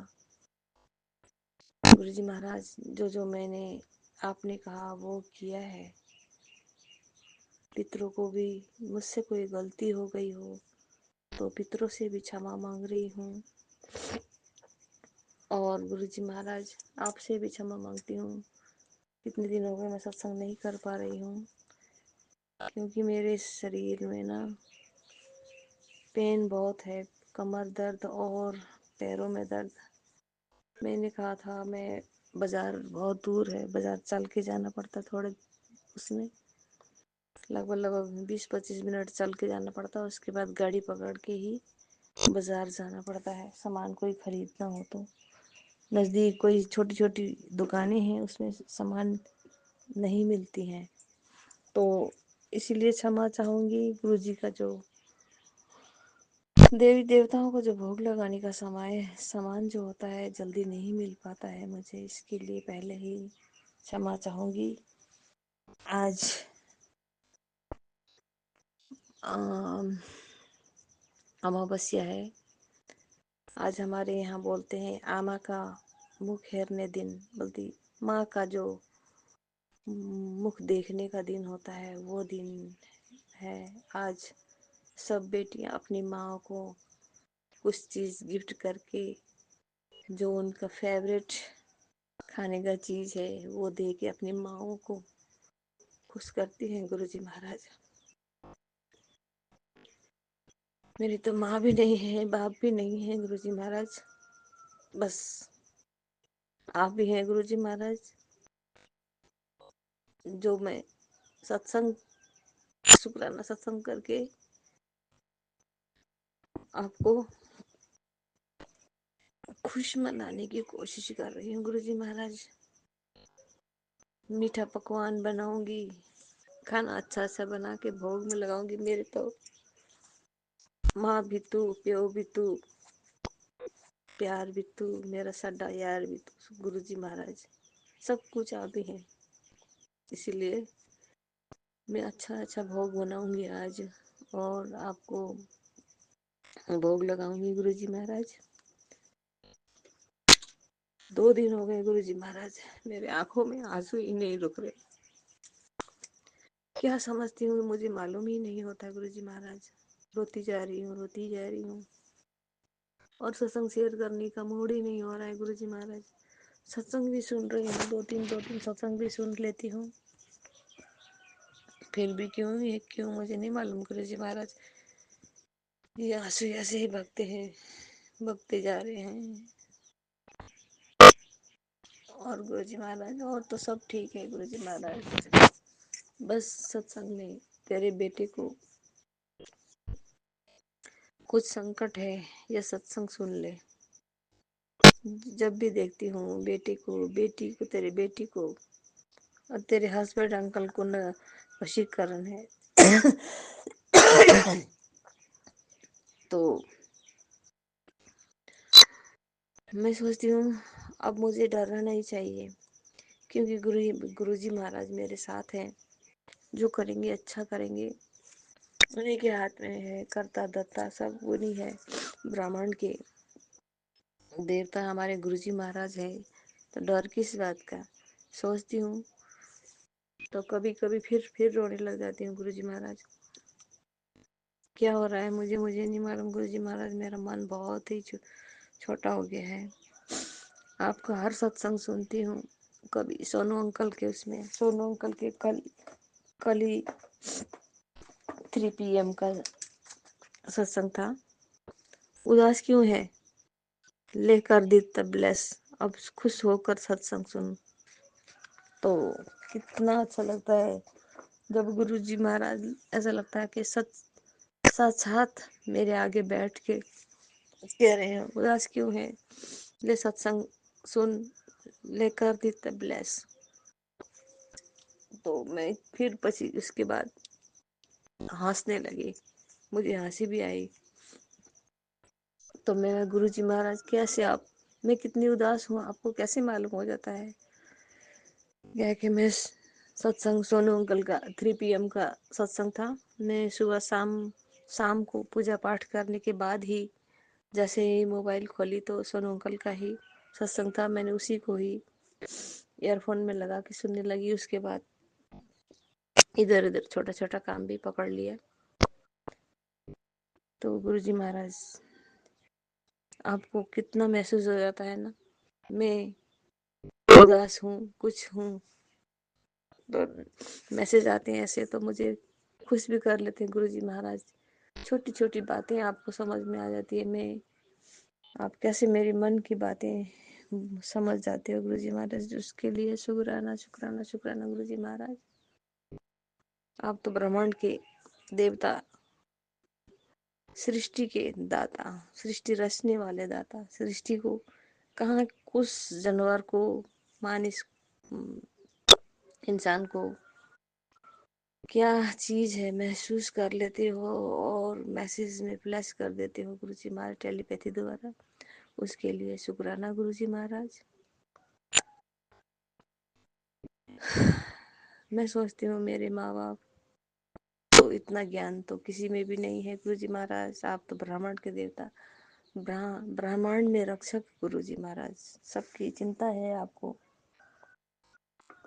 गुरुजी महाराज, जो मैंने आपने कहा वो किया है। पितरों को भी मुझसे कोई गलती हो गई हो तो पितरों से भी क्षमा मांग रही हूँ, और गुरुजी महाराज आपसे भी क्षमा मांगती हूँ। कितने दिन हो गए मैं सत्संग नहीं कर पा रही हूँ, क्योंकि मेरे शरीर में ना पेन बहुत है, कमर दर्द और पैरों में दर्द। मैंने कहा था, मैं बाज़ार बहुत दूर है, बाज़ार चल के जाना पड़ता, थोड़े उसमें लगभग 20-25 मिनट चल के जाना पड़ता है। उसके बाद गाड़ी पकड़ के ही बाज़ार जाना पड़ता है, सामान कोई ख़रीदना हो तो। नज़दीक कोई छोटी छोटी दुकानें हैं, उसमें सामान नहीं मिलती हैं, तो इसीलिए क्षमा चाहूँगी। गुरुजी का जो देवी देवताओं को जो भोग लगाने का सामान जो होता है जल्दी नहीं मिल पाता है मुझे, इसके लिए पहले ही क्षमा चाहूँगी। आज अमावस्या है। आज हमारे यहाँ बोलते हैं आमा का मुख हेरने दिन, बल्कि माँ का जो मुख देखने का दिन होता है वो दिन है। आज सब बेटियाँ अपनी माँ को कुछ चीज़ गिफ्ट करके, जो उनका फेवरेट खाने का चीज़ है वो दे के अपनी माँओं को खुश करती हैं। गुरुजी महाराज, मेरी तो माँ भी नहीं है, बाप भी नहीं है गुरुजी महाराज, बस आप भी हैं गुरुजी महाराज, जो मैं सत्संग, शुक्राना सत्संग करके आपको खुश मनाने की कोशिश कर रही हूँ गुरुजी महाराज। मीठा पकवान बनाऊंगी, खाना अच्छा अच्छा बना के भोग में लगाऊंगी। मेरे तो माँ भी तू, प्यो भी तू, प्यार भी तू, मेरा सड्डा यार भी तू गुरुजी महाराज, सब कुछ आप ही हैं। इसीलिए मैं अच्छा अच्छा भोग बनाऊंगी आज और आपको भोग लगाऊंगी गुरुजी महाराज। 2 दिन हो गए गुरुजी महाराज, मेरे आंखों में आंसू ही नहीं रुक रहे। क्या समझती हूँ मुझे मालूम ही नहीं होता गुरुजी महाराज। रोती जा रही हूँ, रोती जा रही हूँ, और सत्संग शेयर करने का मूड ही नहीं हो रहा है गुरुजी महाराज। सत्संग भी सुन रही हूँ, दो तीन सत्संग भी सुन लेती हूँ, फिर भी क्यों ये क्यों मुझे नहीं मालूम गुरुजी महाराज। ये आंसू ऐसे ही बगते हैं, बगते जा रहे हैं। और गुरुजी महाराज और तो सब ठीक है गुरुजी महाराज, बस सत्संग में तेरे बेटे को कुछ संकट है, यह सत्संग सुन ले। जब भी देखती हूँ बेटे को, बेटी को, तेरे बेटी को और तेरे हस्बैंड अंकल को न वशीकरण है तो मैं सोचती हूँ अब मुझे डरना नहीं चाहिए, क्योंकि गुरुजी महाराज मेरे साथ हैं। जो करेंगे अच्छा करेंगे, उन्हीं के हाथ में है, कर्ता धर्ता सब उन्हीं है। ब्राह्मण के देवता हमारे गुरुजी महाराज है, तो डर किस बात का। सोचती हूँ तो कभी कभी फिर रोने लग जाती हूँ गुरुजी महाराज। क्या हो रहा है मुझे नहीं मालूम गुरुजी महाराज। मेरा मन बहुत ही छोटा हो गया है। आपका हर सत्संग सुनती हूँ, कभी सोनू अंकल के, उसमें सोनू अंकल के कल ही 3 PM का सत्संग था। उदास क्यों है, लेकर दी तब ब्लेस, अब खुश होकर सत्संग सुन तो कितना अच्छा लगता है। जब गुरुजी महाराज ऐसा लगता है कि साक्षात मेरे आगे बैठ के कह रहे हैं, उदास क्यों है, ले सत्संग सुन, लेकर दी तब ब्लेस। तो मैं फिर पसी उसके बाद हंसने लगी, मुझे हंसी भी आई। तो मैं गुरुजी महाराज कैसे आप, मैं कितनी उदास हूँ आपको कैसे मालूम हो जाता है। क्या कि मैं सत्संग सोनू अंकल का 3 PM का सत्संग था। मैं सुबह शाम को पूजा पाठ करने के बाद ही जैसे ही मोबाइल खोली तो सोनू अंकल का ही सत्संग था। मैंने उसी को ही ईयरफोन में लगा के सुनने लगी। उसके बाद इधर उधर छोटा छोटा काम भी पकड़ लिया। तो गुरुजी महाराज आपको कितना महसूस हो जाता है ना, मैं उदास हूँ कुछ हूँ तो मैसेज आते हैं ऐसे, तो मुझे खुश भी कर लेते हैं गुरुजी महाराज। छोटी छोटी बातें आपको समझ में आ जाती है। मैं आप कैसे मेरी मन की बातें समझ जाते हो गुरुजी महाराज, उसके लिए शुक्राना शुक्राना शुक्राना गुरुजी महाराज। आप तो ब्रह्मांड के देवता, सृष्टि के दाता, सृष्टि रचने वाले दाता, सृष्टि को कहाँ कुछ जानवर को, मानिस इंसान को क्या चीज है महसूस कर लेते हो और मैसेज में फ्लैश कर देते हो गुरुजी महाराज टेलीपैथी द्वारा। उसके लिए शुक्राना गुरुजी महाराज। मैं सोचती हूँ मेरे माँ बाप तो इतना ज्ञान तो किसी में भी नहीं है गुरुजी महाराज। आप तो ब्राह्मण के देवता, ब्राह्मण में रक्षक गुरुजी महाराज, सबकी चिंता है आपको,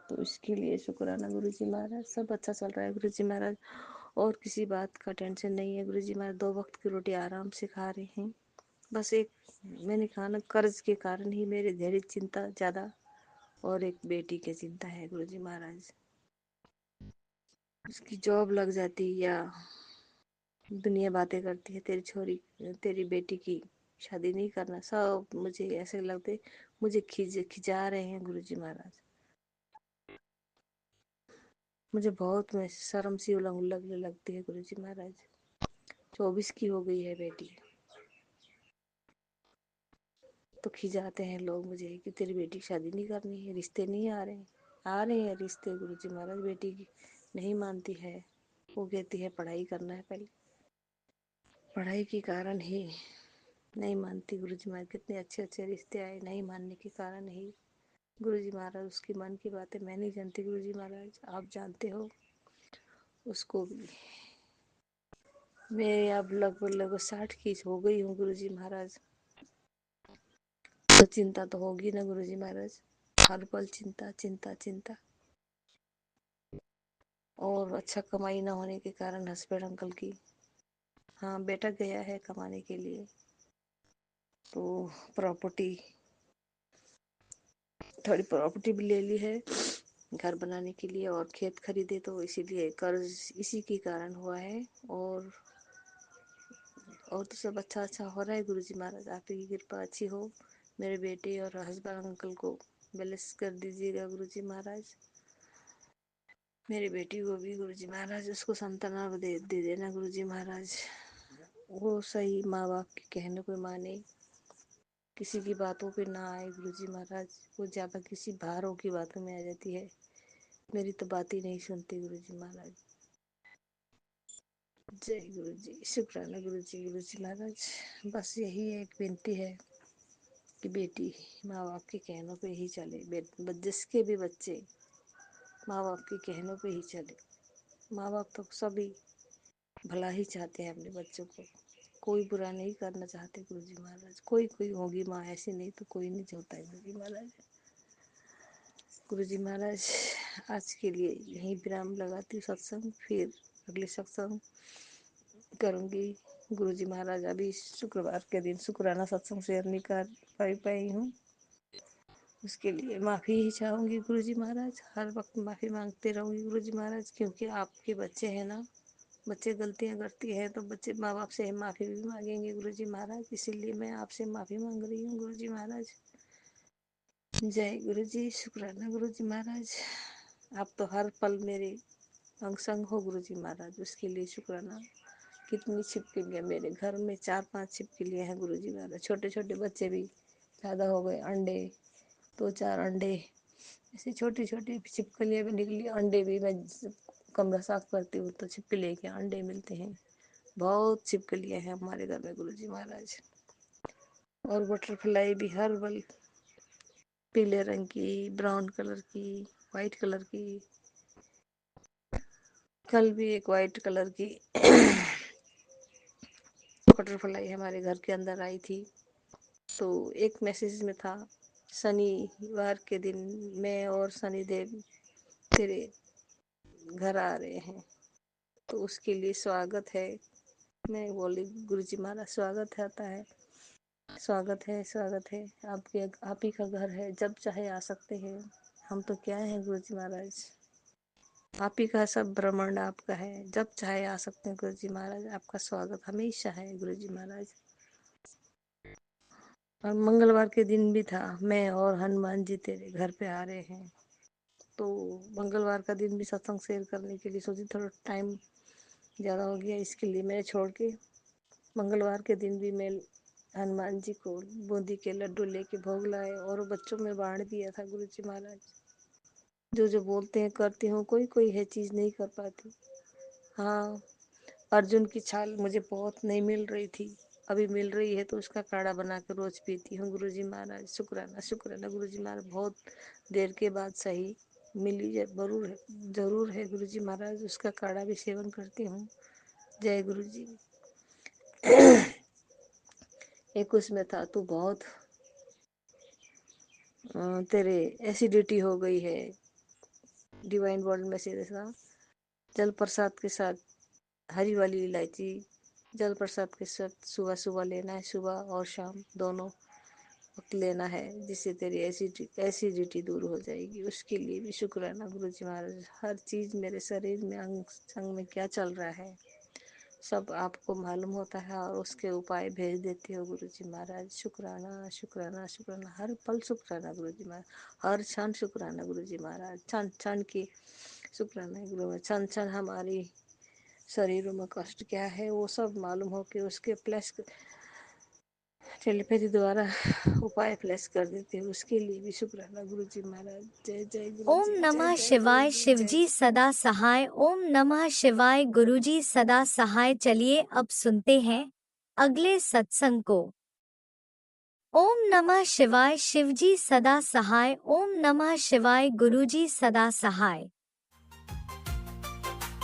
तो इसके लिए शुक्राना गुरुजी महाराज। सब अच्छा चल रहा है गुरुजी महाराज, और किसी बात का टेंशन नहीं है गुरुजी महाराज। 2 वक्त की रोटी आराम से खा रहे हैं। बस एक मैंने कहा ना, कर्ज के कारण ही मेरे धैर्य चिंता ज्यादा, और एक बेटी की चिंता है गुरुजी महाराज। उसकी जॉब लग जाती या दुनिया बातें करती है तेरी छोरी तेरी बेटी की शादी नहीं करना। सब मुझे ऐसे लगते, मुझे खिंचा रहे हैं गुरुजी महाराज। मुझे बहुत में शर्म सी लगने लगती है गुरुजी महाराज। 24 की हो गई है बेटी, तो खिजाते हैं लोग मुझे कि तेरी बेटी की शादी नहीं करनी है, रिश्ते नहीं आ रहे हैं। आ रहे हैं रिश्ते गुरुजी महाराज, बेटी की नहीं मानती है। वो कहती है पढ़ाई करना है पहले, पढ़ाई के कारण ही नहीं मानती गुरुजी महाराज। कितने अच्छे अच्छे रिश्ते आए, नहीं मानने के कारण ही गुरुजी महाराज। उसकी मन की बातें मैं नहीं जानती गुरुजी महाराज, आप जानते हो उसको भी। मैं अब लगभग 60 की हो गई हूँ गुरुजी महाराज, तो चिंता तो होगी ना गुरुजी महाराज। हर पल चिंता चिंता चिंता। और अच्छा कमाई ना होने के कारण हस्बैंड अंकल की, हाँ बेटा गया है कमाने के लिए, तो प्रॉपर्टी, थोड़ी प्रॉपर्टी भी ले ली है घर बनाने के लिए, और खेत खरीदे, तो इसीलिए कर्ज इसी के कारण हुआ है। और तो सब अच्छा अच्छा हो रहा है गुरुजी महाराज, आपकी कृपा अच्छी हो। मेरे बेटे और हस्बैंड अंकल को ब्लेस कर दीजिएगा गुरुजी महाराज। मेरी बेटी को भी गुरुजी महाराज उसको संतान दे देना गुरुजी महाराज। वो सही माँ बाप के कहने को माने, किसी की बातों पे ना आए गुरुजी महाराज। वो ज्यादा किसी बाहरों की बातों में आ जाती है, मेरी तो बात ही नहीं सुनती गुरुजी महाराज। जय गुरु जी, शुक्राना गुरु जी महाराज। बस यही एक विनती है कि बेटी माँ बाप के कहनों पे ही चले। जिसके भी बच्चे माँ बाप के कहनों पे ही चले। माँ बाप तो सभी भला ही चाहते हैं अपने बच्चों को, कोई बुरा नहीं करना चाहते गुरु जी महाराज। कोई कोई होगी माँ ऐसी, नहीं तो कोई नहीं चाहता है गुरु जी महाराज। गुरु जी महाराज आज के लिए यहीं विराम लगाती हूँ सत्संग, फिर अगले सत्संग करूंगी। गुरुजी महाराज अभी शुक्रवार के दिन शुक्राना सत्संग शेयर नहीं कर पाई हूँ, उसके लिए माफ़ी ही चाहूँगी गुरुजी महाराज। हर वक्त माफ़ी मांगते रहूँगी गुरुजी महाराज, क्योंकि आपके बच्चे हैं ना, बच्चे गलतियाँ करती हैं तो बच्चे माँ बाप से माफ़ी भी मांगेंगे गुरुजी महाराज। इसीलिए मैं आपसे माफ़ी मांग रही हूँ गुरुजी महाराज। जय गुरुजी, शुक्राना गुरुजी महाराज। आप तो हर पल मेरे अंग संग हो गुरुजी महाराज, उसके लिए शुक्राना। कितनी छिपकलियाँ मेरे घर में, 4-5 छिपकलियाँ हैं गुरुजी महाराज। छोटे छोटे बच्चे भी ज़्यादा हो गए, अंडे 2-4 अंडे, ऐसे छोटी छोटी छिपकलियाँ भी निकली। अंडे भी मैं कमरा साफ करती हूँ तो छिपकली के अंडे मिलते हैं। बहुत छिपकलियाँ हैं हमारे घर में गुरुजी महाराज। और बटरफ्लाई भी हर पल, पीले रंग की, ब्राउन कलर की, वाइट कलर की। कल भी एक वाइट कलर की बटरफ्लाई हमारे घर के अंदर आई थी। तो एक मैसेज में था, शनिवार के दिन मैं और शनिदेव तेरे घर आ रहे हैं, तो उसके लिए स्वागत है। मैं बोली गुरुजी महाराज स्वागत आता है, स्वागत है, स्वागत है। आपके आप ही का घर है, जब चाहे आ सकते हैं। हम तो क्या हैं गुरुजी महाराज, आप ही का सब ब्रह्मांड आपका है, जब चाहे आ सकते हैं गुरुजी महाराज। आपका स्वागत हमेशा है गुरुजी महाराज। और मंगलवार के दिन भी था, मैं और हनुमान जी तेरे घर पे आ रहे हैं। तो मंगलवार का दिन भी सत्संग शेयर करने के लिए सोची, थोड़ा टाइम ज़्यादा हो गया, इसके लिए मैंने छोड़ के मंगलवार के दिन भी मैं हनुमान जी को बूंदी के लड्डू लेके भोग लाए और बच्चों में बांट दिया था गुरुजी महाराज। जो जो बोलते हैं करती हूँ, कोई कोई है चीज़ नहीं कर पाती। हाँ, अर्जुन की छाल मुझे बहुत नहीं मिल रही थी, अभी मिल रही है तो उसका काढ़ा बना कर रोज पीती हूँ गुरुजी महाराज। शुक्राना शुक्राना गुरुजी महाराज, बहुत देर के बाद सही मिली है, जरूर है गुरुजी महाराज। उसका काढ़ा भी सेवन करती हूँ। जय गुरुजी। एक उसमें था, तू बहुत तेरे एसिडिटी हो गई है, डिवाइन वर्ल्ड मैसेज था। जल प्रसाद के साथ हरी वाली इलायची, जल प्रसाद के साथ सुबह सुबह लेना है, सुबह और शाम दोनों वक्त लेना है, जिससे तेरी एसिडिटी दूर हो जाएगी। उसके लिए भी शुक्राना गुरुजी महाराज। हर चीज़ मेरे शरीर में, अंग संग में क्या चल रहा है सब आपको मालूम होता है और उसके उपाय भेज देते हो गुरु जी महाराज। शुक्राना शुक्राना शुक्राना, हर पल शुक्राना गुरु जी महाराज, हर क्षण शुक्राना गुरु जी महाराज, क्षण क्षण की शुक्राना गुरु महाराज। क्षण क्षण हमारी शरीरों में कष्ट क्या है वो सब मालूम हो के उसके प्लस टेलीपैथी द्वारा उपाय प्लस कर देते हैं, उसके लिए भी शुक्राना गुरु जी महाराज। जय जय गुरु ओम जी, जय नमः जय शिवाय, गुरु जी, शिवजी सदा सहाय। ओम नमः शिवाय, गुरुजी सदा सहाय। चलिए अब सुनते हैं अगले सत्संग को। ओम नमः शिवाय, शिवजी सदा सहाय। ओम नमः शिवाय, गुरुजी सदा सहाय।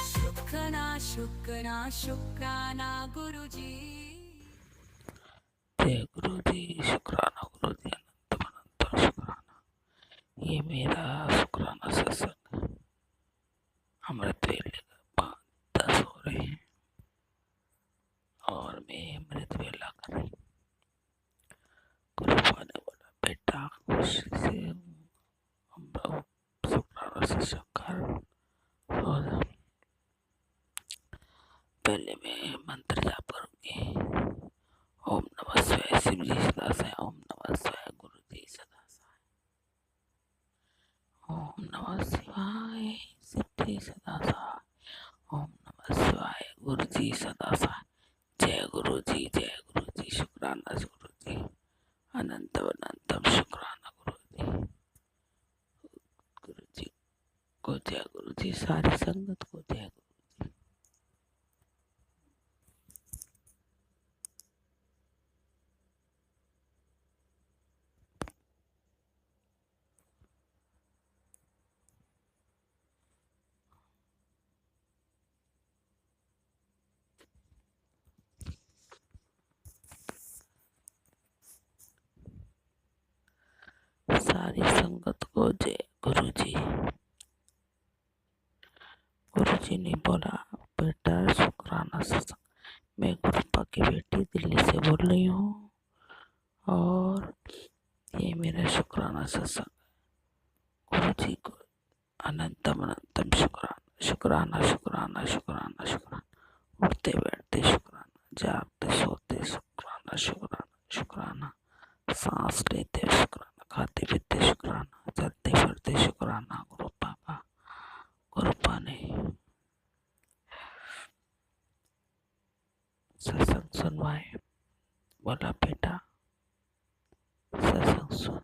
शुक्राना शुक्राना शुक्राना गुरुजी। जय गुरु जी, शुक्राना गुरु जी, अनंत अनंत शुक्राना। ये मेरा शुक्राना सत्संग है। अमृत वेले का 5-10 हो रहे हैं और मैं अमृत वेला कर रही। गुरु ने बोला बेटा खुशी से हम शुक्राना सत्संग कर हो जा। पहले मैं मंत्र जाप करूंगी। ओम नमः शिवाय, शिव जी सदा सहाय। ओम नमः शिवाय, गुरु जी सदा सहाय। ओम नमः शिवाय, शिव जी सदा सहाय। ओम नमः शिवाय, गुरु जी सदा सहाय। जय गुरु जी, जय गुरु जी, शुक्राना गुरु जी, अनंत अनंतम शुक्राना गुरु जी। गुरु जी को जय, गुरु जी सारी संगत को जय। सारी संगत को जय गुरु जी। गुरु जी ने बोला बेटा शुक्राना सत्संग। मैं गुरुपा की बेटी दिल्ली से बोल रही हूँ और ये मेरा शुक्राना सत्संग। गुरु जी को अनंतम अनंतम शुक्राना शुक्राना शुक्राना शुक्राना शुक्राना। उठते बैठते शुक्राना, जागते सोते शुक्राना शुक्राना शुक्राना, सांस लेते शुक्राना, खाते पीते शुक्राना, चलते फिरते शुक्राना। गुरुपा का, गुरुपा ने सत्संग सुनवाए। बोला बेटा सत्संग सुन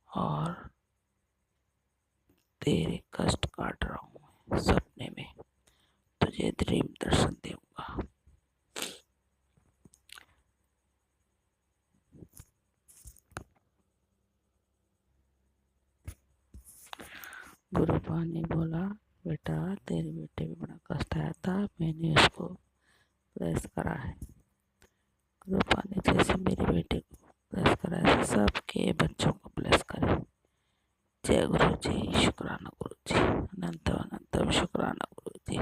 और तेरे कष्ट काट रहा हूँ। सपने में तुझे ड्रीम दर्शन दूंगा। गुरुपा ने बोला बेटा तेरे बेटे में बड़ा कष्ट आया था, मैंने उसको ब्लेस करा है। गुरुपा ने जैसे मेरे बेटे को ब्लेस करा है सबके बच्चों को ब्लेस करे। जय गुरु जी, शुक्राना गुरु जी, अनंत अनंतम शुक्राना गुरु जी।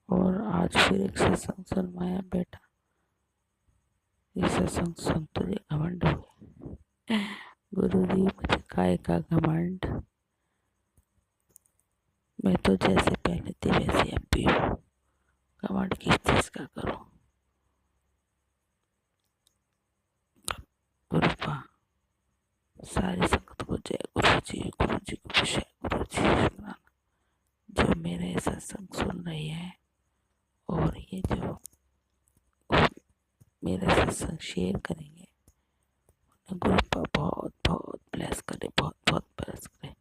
और आज फिर एक सत्संग सुनवाया बेटा। ये सत्संग सुन तुझे घमंड हुए। गुरु जी मुझे काय का घमंड, मैं तो जैसे पहले थी वैसे अब भी हूँ। घमंड किस चीज का करूँ। गुरुपा सारी संगत को जय गुरु जी। गुरु जी को विषय गुरु जी शुक्राना। जो मेरे सत्संग सुन रही है और ये जो मेरा सत्संग शेयर करेंगे उन्हें गुरुपा बहुत बहुत ब्लेस करे, बहुत बहुत ब्लेस करे।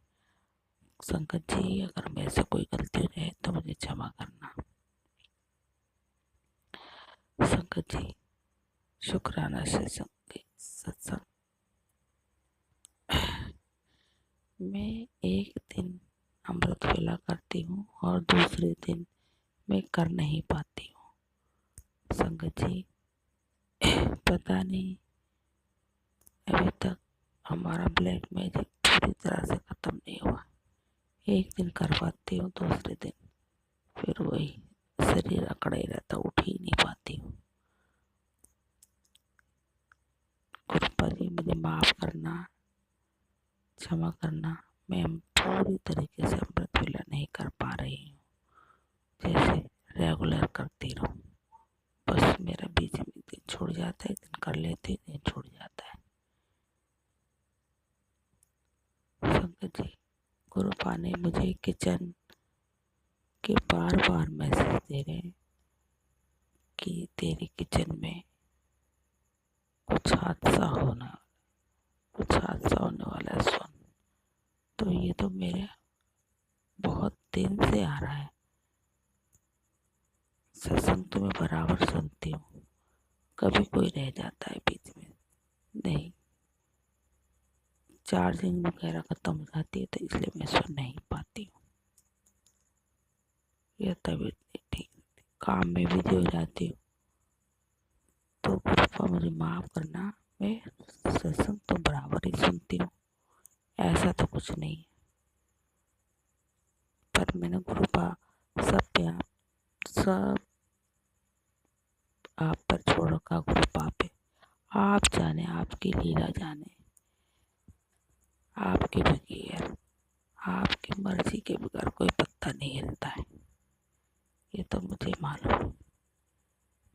संगत जी अगर मेरे से कोई गलती हो जाए तो मुझे क्षमा करना। संगत जी शुक्राना सत्संग। मैं एक दिन अमृत वेला करती हूँ और दूसरे दिन मैं कर नहीं पाती हूँ। संगत जी पता नहीं अभी तक हमारा ब्लैक मैजिक पूरी तरह से ख़त्म नहीं हुआ। एक दिन कर पाती हूँ, दूसरे दिन फिर वही शरीर अकड़ा ही रहता, उठ ही नहीं पाती हूँ। गुरुपा जी मुझे माफ़ करना, क्षमा करना। मैं पूरी तरीके से अमृत वेला नहीं कर पा रही हूँ। जैसे रेगुलर करती रहूं। बस मेरा बीच में दिन छूट जाता है, दिन कर लेती हूँ, दिन छूट जाता है। संगत जी, गुरुपा ने मुझे किचन के बार बार मैसेज दे रहे हैं कि तेरी किचन में कुछ हादसा होने वाला है सुन। तो ये तो मेरे बहुत दिन से आ रहा है। सत्संग तो मैं बराबर सुनती हूँ, कभी कोई रह जाता है बीच में। नहीं, चार्जिंग वगैरह खत्म हो जाती है तो इसलिए मैं सुन नहीं पाती हूँ। यह तबीयत नहीं ठीक, काम में बिजी हो जाती हूँ। तो गुरुपा मुझे माफ करना, मैं सत्संग तो बराबर ही सुनती हूँ, ऐसा तो कुछ नहीं है। पर मैंने गुरुपा सब आप पर छोड़ रखा। गुरुपा पे आप जाने, आपकी लीला जाने, आपके बगैर, आपकी मर्जी के बगैर कोई पत्ता नहीं हिलता है, ये तो मुझे मालूम है।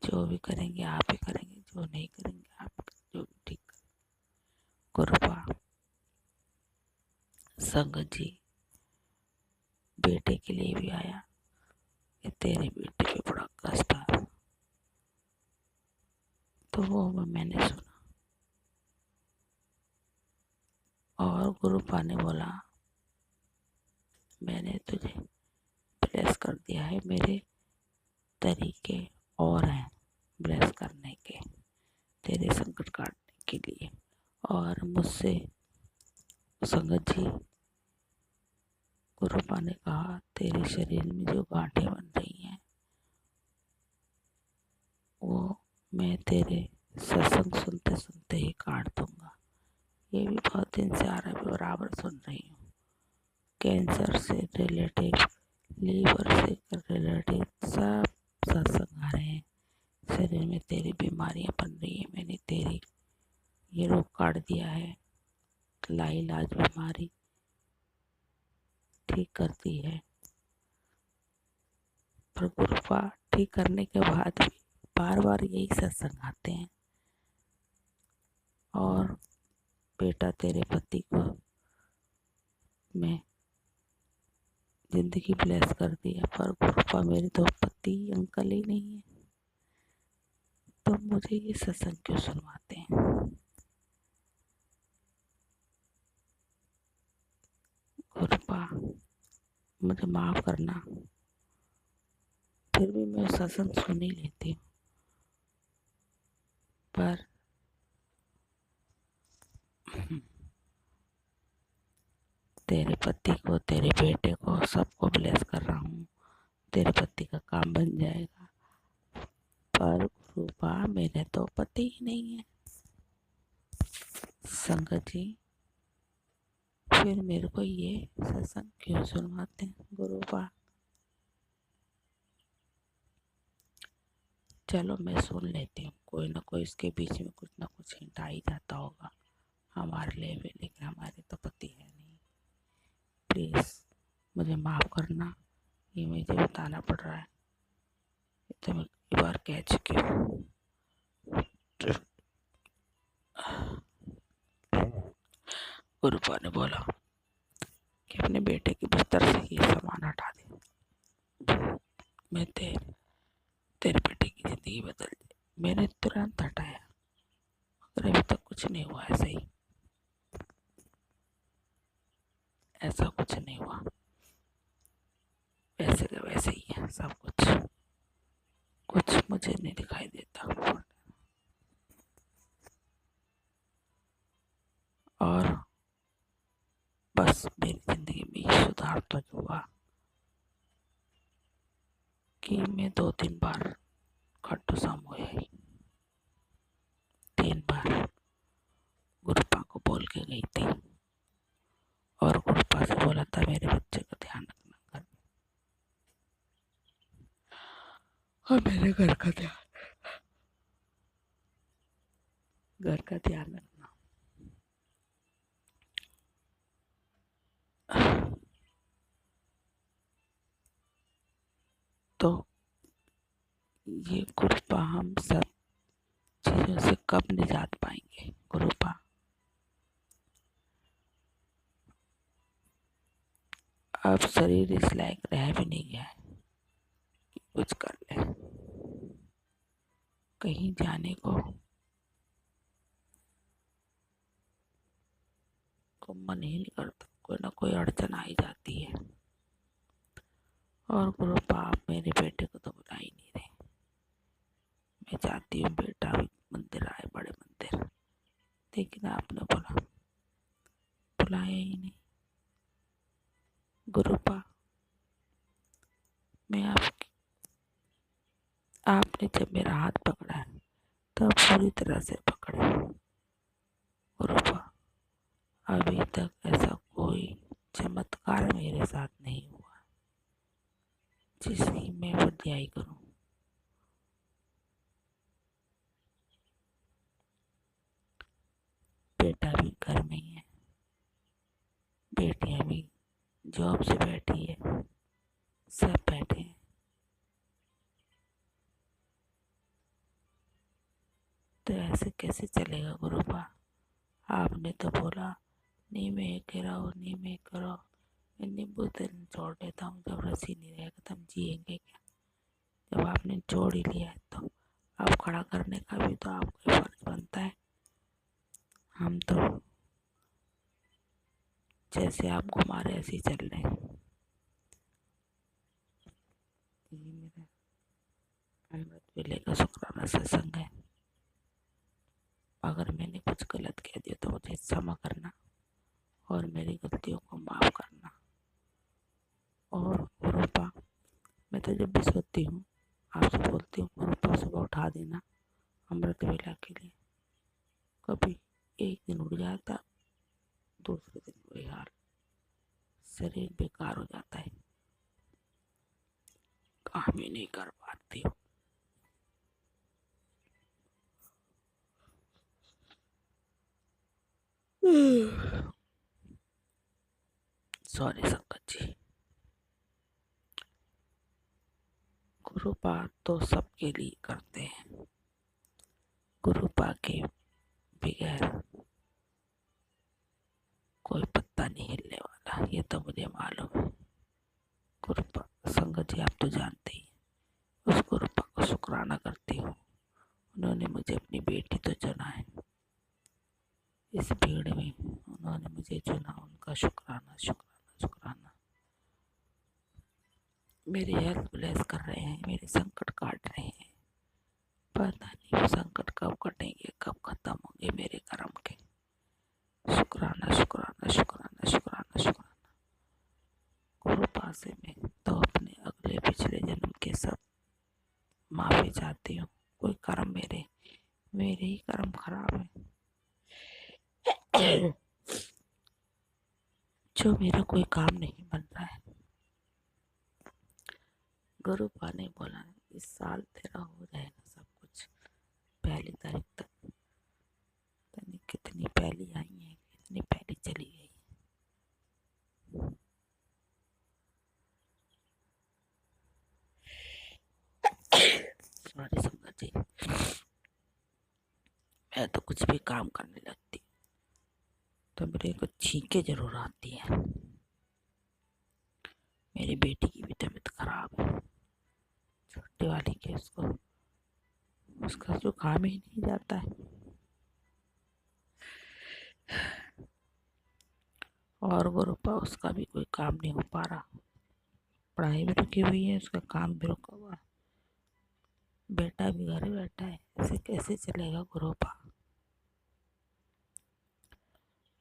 जो भी करेंगे आप ही करेंगे, जो नहीं करेंगे आप, जो भी ठीक करेंगे। गुरुपा, संगत जी बेटे के लिए भी आया, ये तेरे बेटे पे बड़ा कष्ट है। तो वो मैंने सुना और गुरुपा ने बोला मैंने तुझे ब्लेस कर दिया है, मेरे तरीके और हैं ब्लेस करने के, तेरे संकट काटने के लिए। और मुझसे संगत जी, गुरुपा ने कहा तेरे शरीर में जो गांठें बन रही हैं वो मैं तेरे सत्संग सुनते सुनते ही काट दूंगा। ये भी बहुत दिन से आ रहा है, बराबर सुन रही हूँ। कैंसर से रिलेटेड, लीवर से रिलेटेड सब सत्संग आ रहे हैं। शरीर में तेरी बीमारियां बन रही है, मैंने तेरी ये रोग काट दिया है। लाइलाज बीमारी ठीक करती है। पर गुरुपा ठीक करने के बाद भी बार बार यही सत्संग आते हैं। और बेटा तेरे पति को मैं जिंदगी ब्लेस कर दी है, पर गुरुपा मेरे तो पति अंकल ही नहीं है, तो मुझे ये सत्संग क्यों सुनवाते हैं। गुरुपा मुझे माफ करना, फिर भी मैं सत्संग सुन ही लेती हूँ। पर तेरे पति को, तेरे बेटे को, सबको ब्लेस कर रहा हूँ, तेरे पति का काम बन जाएगा। पर गुरुपा मेरे तो पति ही नहीं है। संगत जी फिर मेरे को ये सत्संग क्यों सुनवाते हैं गुरुपा। चलो मैं सुन लेती हूँ, कोई ना कोई इसके बीच में कुछ ना कुछ हिंट आ ही जाता होगा हमारे लिए भी, लेकिन हमारे तो पति है नहीं। प्लीज़ मुझे माफ़ करना, ये मुझे बताना पड़ रहा है, ये तो मैं कई बार कह चुकी हूँ। गुरुपा ने बोला कि अपने बेटे के बिस्तर से ये सामान हटा दे, मैं तेरे बेटे की ज़िंदगी बदल दे। मैंने तुरंत हटाया, मगर अभी तक कुछ नहीं हुआ। ऐसा कुछ नहीं हुआ, वैसे का वैसे ही है सब कुछ, कुछ मुझे नहीं दिखाई देता। और बस मेरी ज़िंदगी में ये सुधार तो हुआ कि मैं 2-3 बार खट्टू साम हुआ ही, 3 बार गुरुपा को बोल के गई थी और गुरुपा से बोला था मेरे बच्चे का ध्यान रखना घर में, और मेरे घर का ध्यान रखना। तो ये गुरुपा हम सब चीज़ों से कब निजात पाएंगे गुरुपा। अब शरीर इस लायक रह भी नहीं गया है कि कुछ कर ले, कहीं जाने को मन ही नहीं करता, कोई ना कोई अड़चन आ ही जाती है। और गुरुपा आप मेरे बेटे को तो बुला ही नहीं रहे। मैं चाहती हूँ बेटा भी मंदिर आए, बड़े मंदिर, लेकिन आपने बुलाया ही नहीं। गुरुपा मैं आपने जब मेरा हाथ पकड़ा है तब पूरी तरह से पकड़े गुरुपा। अभी तक ऐसा कोई चमत्कार मेरे साथ नहीं हुआ जिसकी मैं बड़ाई करूं। बेटा भी घर में ही है, बेटियां भी जॉब से बैठी है, सब बैठे हैं। तो ऐसे कैसे चलेगा गुरुपा। आपने तो बोला नहीं मैं ये कह रहा हूँ, नहीं मैं करो, मैं नींबू तेल छोड़ देता हूँ, जब रस्सी नहीं रहेगा तो हम जिएंगे क्या। जब आपने जोड़ ही लिया है तो आप खड़ा करने का भी तो आपको फर्ज बनता है। हम तो जैसे आप घुमा रहे ऐसे ही चल रहे हैं। ये मेरा अमृत वेले का शुक्राना सत्संग है। अगर मैंने कुछ गलत कह दिया तो मुझे क्षमा करना और मेरी गलतियों को माफ़ करना। और गुरुपा मैं तो जब भी सोती हूँ आपसे बोलती हूँ गुरुपा सुबह उठा देना अमृत वेला के लिए। कभी एक दिन उठ जाता, दूसरे दिन वही हाल, शरीर बेकार हो जाता है, काम ही नहीं कर पाती हूँ। सॉरी संगत जी। गुरुपा तो सबके लिए करते हैं, गुरुपा के बगैर कोई पत्ता नहीं हिलने वाला, ये तो मुझे मालूम है। गुरुपा संगत जी आप तो जानते ही, उस गुरुपा को शुक्राना करती हूँ। उन्होंने मुझे अपनी बेटी तो चुना है, इस भीड़ में उन्होंने मुझे चुना, उनका शुक्राना शुक्राना शुक्राना। मेरी हेल्प ब्लेस कर रहे हैं, मेरे संकट काट रहे हैं। पता नहीं वो संकट कब कटेंगे, कब खत्म होंगे मेरे कर्म के। शुक्राना शुक्राना शुक्राना शुक्राना शुक्राना। गुरुपा से मैं तो अपने अगले पिछले जन्म के सब माफी चाहती हूँ। कोई कर्म मेरे ही कर्म खराब है जो मेरा कोई काम नहीं बन रहा है। गुरुपा ने बोला इस साल तेरा हो जाएगा सब कुछ, 1 तारीख तक। पता नहीं कितनी पहली आई है, कितनी पहली चली गई। सॉरी संगत जी, मैं तो कुछ भी काम करने लगती तो मेरे को छींके जरूर आती है। मेरी बेटी की भी तबीयत खराब है, छोटी वाली के, उसका जो काम ही नहीं जाता है। और गुरुपा उसका भी कोई काम नहीं हो पा रहा, पढ़ाई भी रुकी हुई है, उसका काम भी रुका हुआ, बेटा भी घर बैठा है। ऐसे कैसे चलेगा गुरुपा।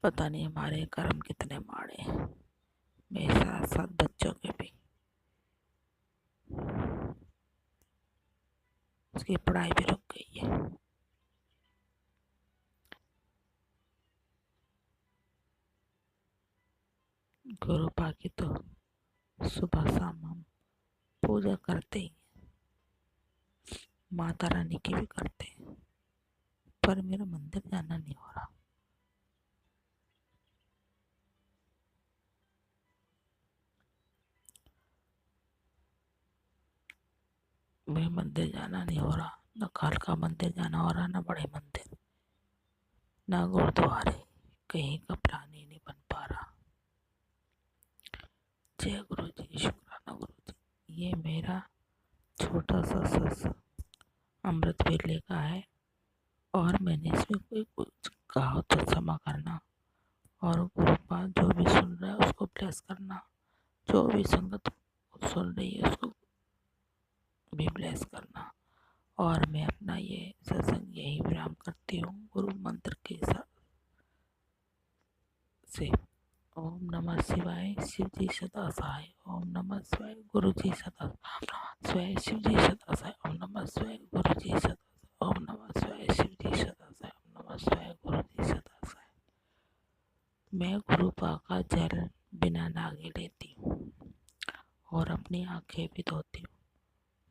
पता नहीं हमारे कर्म कितने माड़े हैं, मेरे साथ साथ बच्चों के भी। उसकी पढ़ाई भी रुक गई है। गुरुपा की तो सुबह शाम हम पूजा करते ही, माता रानी की भी करते हैं, पर मेरा मंदिर जाना नहीं हो रहा। मैं मंदिर जाना नहीं हो रहा, न कालका मंदिर जाना हो रहा, न बड़े मंदिर, न गुरुद्वारे, कहीं का प्लान ही नहीं बन पा रहा। जय गुरु जी, शुक्राना गुरु जी। ये मेरा छोटा सा सत्संग अमृत वेले का है और मैंने इसमें कोई कुछ कहा तो क्षमा करना, और गुरुपा जो भी सुन रहा है उसको ब्लेस करना, जो भी संगत सुन रही है उसको भी ब्लेस करना। और मैं अपना ये सत्संग यही विराम करती हूँ गुरु मंत्र के साथ से। ओम नमः शिवाय, शिव जी सदा सहाय। ओम नमः शिवाय, गुरु जी सदा सहाय। शिव जी सदा सहाय। ओम नमः शिवाय, गुरु जी सदा सहाय। ओम नमः शिवाय, शिव जी सदा सहाय। ओम नमः शिवाय, गुरु जी सदा सहाय। मैं गुरुपा का जल बिना नागे लेती हूँ और अपनी आंखें भी धोती हूँ,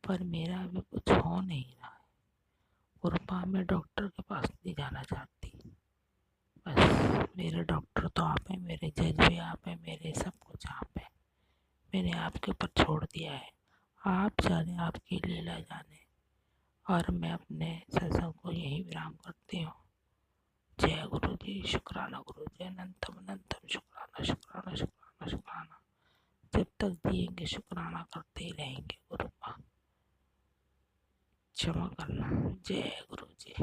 पर मेरा अभी कुछ हो नहीं रहा है। गुरुपा मैं डॉक्टर के पास नहीं जाना चाहती, बस मेरे डॉक्टर तो आप हैं, मेरे जज भी आप हैं, मेरे सब कुछ आप हैं। मैंने आपके ऊपर छोड़ दिया है, आप जाने, आपकी लीला जाने। और मैं अपने सत्संग को यही विराम करती हूँ। जय गुरु जी, शुक्राना गुरु जी, अनंतम अनंतम शुक्राना शुक्राना शुक्राना शुक्राना। जब तक जिएंगे शुक्राना करते ही रहेंगे गुरुपा, क्षमा करना। जय गुरु जी।